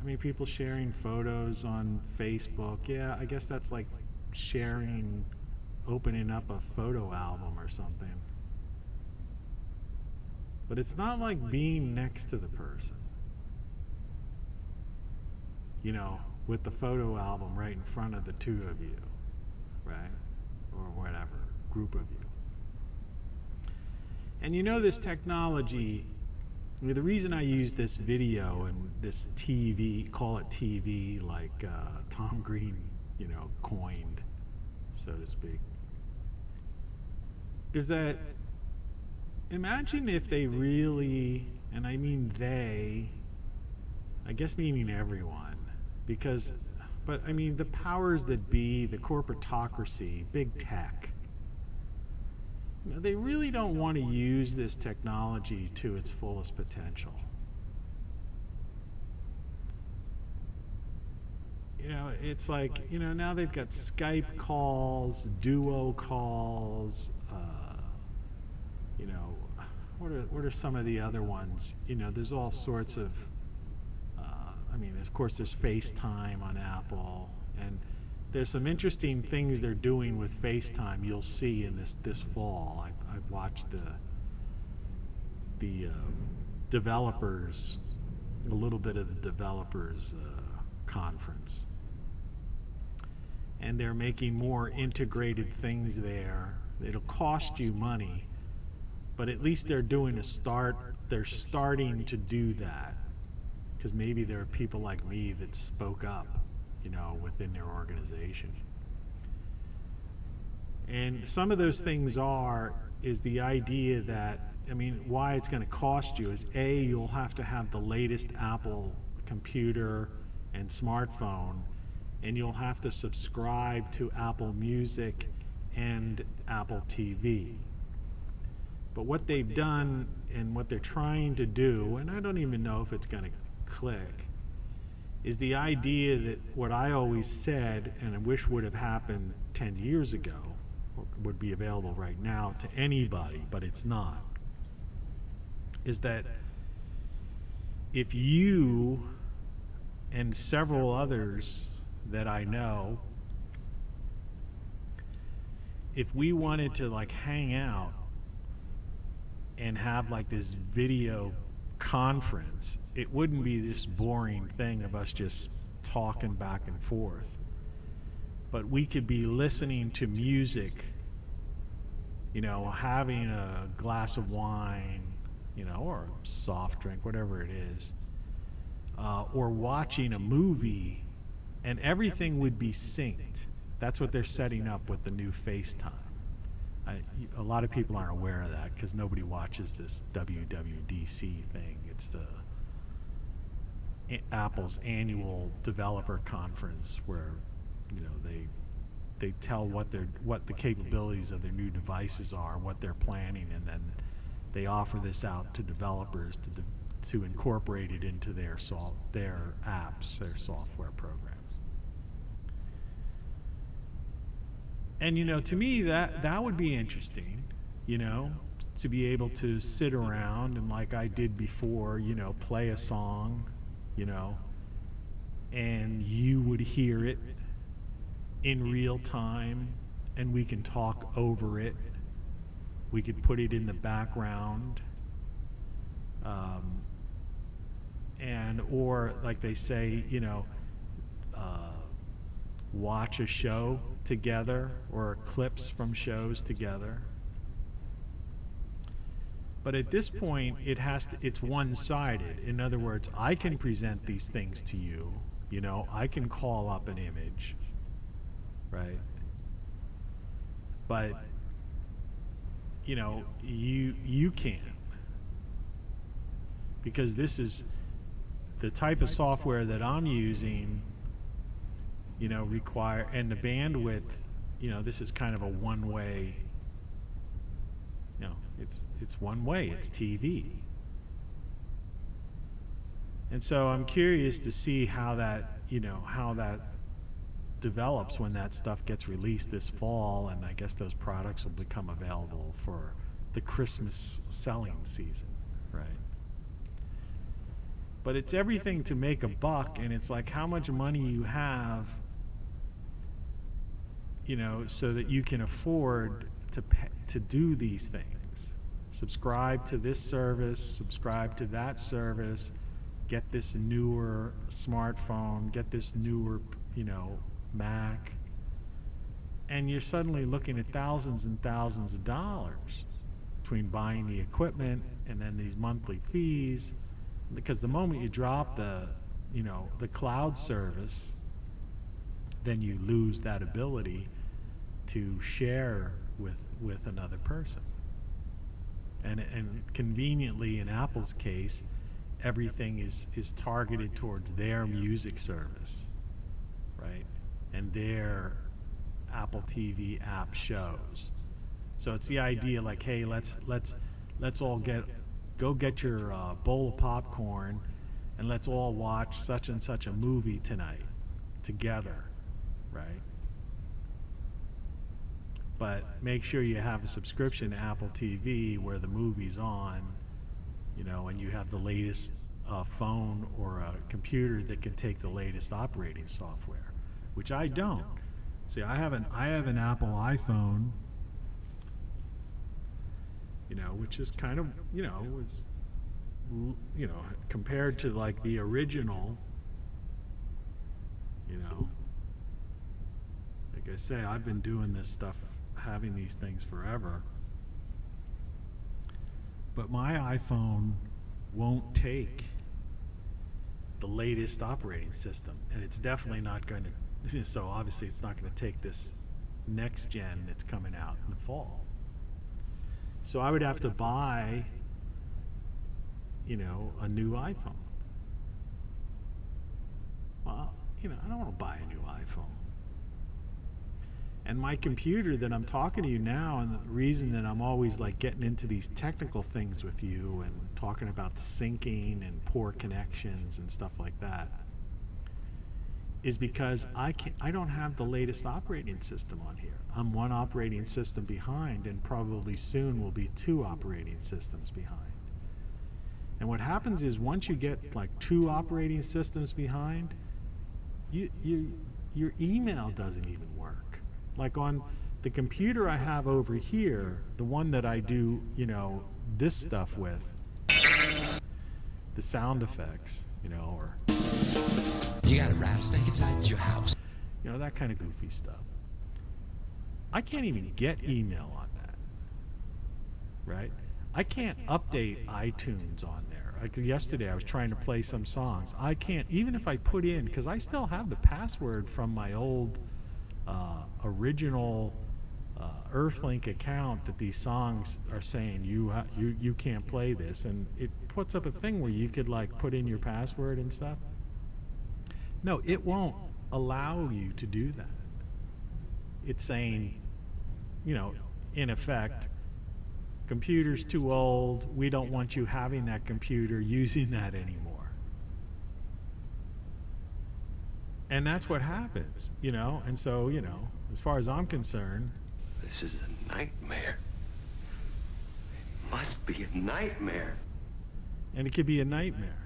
Speaker 1: I mean, people sharing photos on Facebook. Yeah, I guess that's like sharing, opening up a photo album or something. But it's not like being next to the person. You know, with the photo album right in front of the two of you, right? Or whatever, group of you. And you know, this technology, I mean, the reason I use this video and this TV, call it TV, like Tom Green, you know, coined, so to speak, is that imagine if they really, and I mean they, I guess meaning everyone, because, but I mean the powers that be, the corporatocracy, big tech, you know, they really don't want to use this technology to its fullest potential. You know, it's like, you know, now they've got Skype calls, Duo calls, you know, what are some of the other ones? You know, there's all sorts of, I mean, of course there's FaceTime on Apple, and there's some interesting things they're doing with FaceTime you'll see in this fall. I've watched the developers, a little bit of the developers conference. And they're making more integrated things there. It'll cost you money, but at least they're doing a start. They're starting to do that, because maybe there are people like me that spoke up, you know, within their organization. And some of those things is the idea that, I mean, why it's going to cost you is A, you'll have to have the latest Apple computer and smartphone, and you'll have to subscribe to Apple Music and Apple TV. But what they've done and what they're trying to do, and I don't even know if it's going to click, is the idea that what I always said, and I wish would have happened 10 years ago, or would be available right now to anybody, but it's not, is that if you and several others that I know, if we wanted to like hang out and have like this video conference, it wouldn't be this boring thing of us just talking back and forth, but we could be listening to music, you know, having a glass of wine, you know, or a soft drink, whatever it is, or watching a movie, and everything would be synced. That's what they're setting up with the new FaceTime. A lot of people aren't aware of that because nobody watches this WWDC thing. It's the Apple's annual developer conference where, you know, they tell what the capabilities of their new devices are, what they're planning, and then they offer this out to developers to incorporate it into their apps, their software programs. And, you know, to me, that would be interesting, you know, to be able to sit around and, like I did before, you know, play a song, you know, and you would hear it in real time, and we can talk over it. We could put it in the background, or like they say, you know, watch a show together or clips from shows together. But at this point, it's one-sided. In other words, I can present these things to you, you know, I can call up an image, right? But, you know, you can't. Because this is the type of software that I'm using, you know, and the bandwidth, you know, this is kind of a one-way, you know, it's one way, it's TV. And so I'm curious to see how that develops when that stuff gets released this fall, and I guess those products will become available for the Christmas selling season. right? But it's everything to make a buck, and it's like how much money you have, you know, so that you can afford to pay, to do these things. Subscribe to this service, subscribe to that service, get this newer smartphone, get this newer, you know, Mac. And you're suddenly looking at thousands and thousands of dollars between buying the equipment and then these monthly fees. Because the moment you drop the, you know, the cloud service, then you lose that ability to share with another person. And conveniently, in Apple's case, everything is targeted towards their music service, right? And their Apple TV app shows. So it's the idea like, hey, let's all go get your bowl of popcorn and let's all watch such and such a movie tonight together, right? But make sure you have a subscription to Apple TV where the movie's on, you know, and you have the latest phone or a computer that can take the latest operating software, which I don't. See, I have an Apple iPhone, you know, which is kind of, you know, was, you know, compared to like the original, you know, like I say, I've been doing this stuff, having these things forever. But my iPhone won't take the latest operating system, and it's definitely not going to, so obviously it's not going to take this next gen that's coming out in the fall. So I would have to buy, you know, a new iPhone. Well, you know, I don't want to buy a new iPhone. And my computer that I'm talking to you now, and the reason that I'm always like getting into these technical things with you and talking about syncing and poor connections and stuff like that, is because I don't have the latest operating system on here. I'm one operating system behind, and probably soon will be 2 operating systems behind. And what happens is once you get like 2 operating systems behind, your email doesn't even work. Like on the computer I have over here, the one that I do, you know, this stuff with, the sound effects, you know, or
Speaker 13: you got a rattlesnake inside your house,
Speaker 1: you know, that kind of goofy stuff. I can't even get email on that, right? I can't update iTunes on there. Like yesterday I was trying to play some songs. I can't, even if I put in, because I still have the password from my old original Earthlink account, that these songs are saying you can't play this, and it puts up a thing where you could like put in your password and stuff. No, it won't allow you to do that. It's saying, you know, in effect, computer's too old, we don't want you having that computer, using that anymore. And that's what happens, you know. And so, you know, as far as I'm concerned,
Speaker 14: this is a nightmare. It must be a nightmare.
Speaker 1: And it could be a nightmare.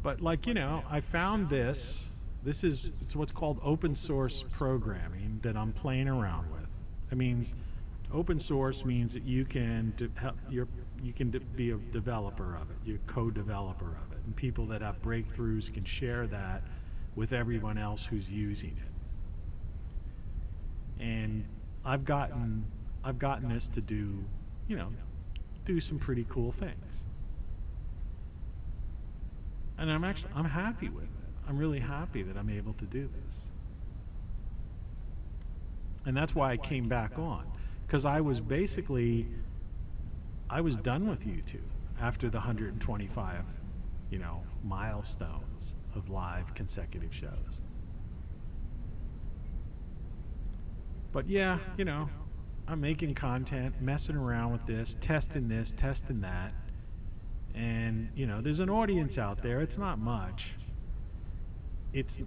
Speaker 1: But like, you know, I found this. It's what's called open source programming that I'm playing around with. It means open source means that you can be a developer of it, you're a co-developer of it, and people that have breakthroughs can share that with everyone else who's using it. And I've gotten this to do, you know, do some pretty cool things. And I'm happy with it. I'm really happy that I'm able to do this. And that's why I came back on, because I was done with YouTube after the 125, you know, milestones of live consecutive shows. But yeah, you know, I'm making content, messing around with this, testing that. And, you know, there's an audience out there. It's not much. It's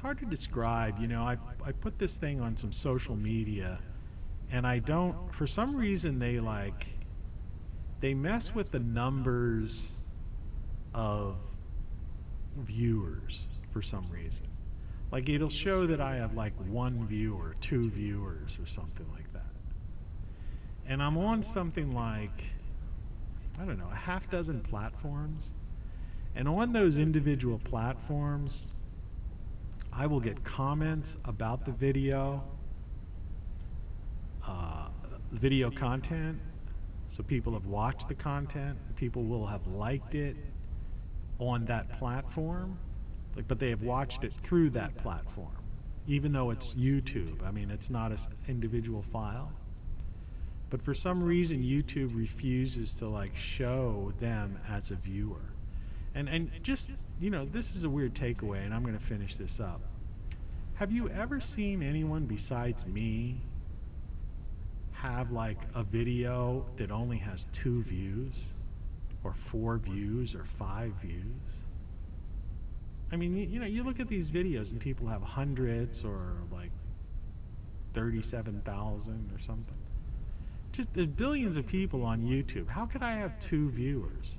Speaker 1: hard to describe, you know. I put this thing on some social media, and I don't, for some reason they they mess with the numbers of viewers for some reason. Like it'll show that I have like 1 viewer, 2 viewers or something like that. And I'm on something like, I don't know, a half dozen platforms. And on those individual platforms, I will get comments about the video content. So people have watched the content, people will have liked it on that platform, but they have watched it through that platform, even though it's YouTube. I mean, it's not an individual file. But for some reason, YouTube refuses to like show them as a viewer. And just, you know, this is a weird takeaway, and I'm going to finish this up. Have you ever seen anyone besides me have like a video that only has 2 views or 4 views or 5 views? I mean, you know, you look at these videos and people have hundreds or like 37,000 or something. Just there's billions of people on YouTube. How could I have 2 viewers?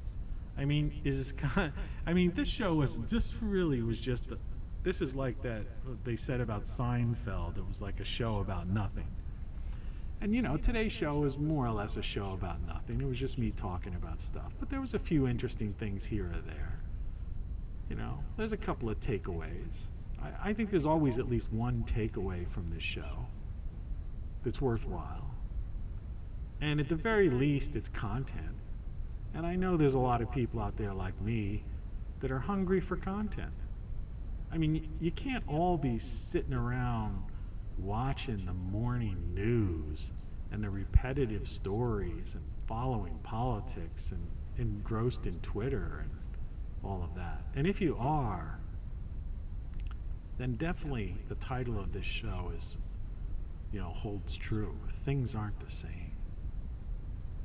Speaker 1: I mean, this show was, this really was just, this is like that, what they said about Seinfeld. It was like a show about nothing. And you know, today's show is more or less a show about nothing. It was just me talking about stuff. But there was a few interesting things here or there. You know, there's a couple of takeaways. I think there's always at least one takeaway from this show that's worthwhile. And at the very least, it's content. And I know there's a lot of people out there like me that are hungry for content. I mean, you can't all be sitting around watching the morning news and the repetitive stories and following politics and engrossed in Twitter and all of that. And if you are, then definitely the title of this show is, you know, holds true. Things aren't the same.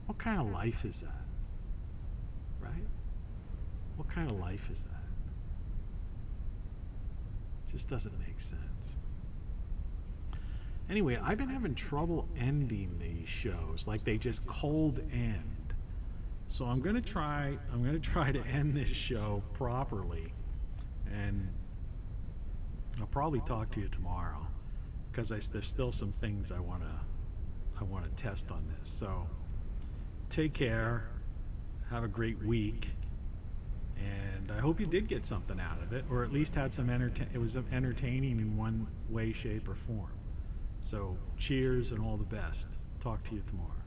Speaker 1: What kind of life is that? Right? What kind of life is that? It just doesn't make sense. Anyway, I've been having trouble ending these shows, like they just cold end. So I'm gonna try to end this show properly, and I'll probably talk to you tomorrow, because there's still some things I wanna test on this. So take care, have a great week, and I hope you did get something out of it, or at least had some it was entertaining in one way, shape, or form. So cheers and all the best. Talk to you tomorrow.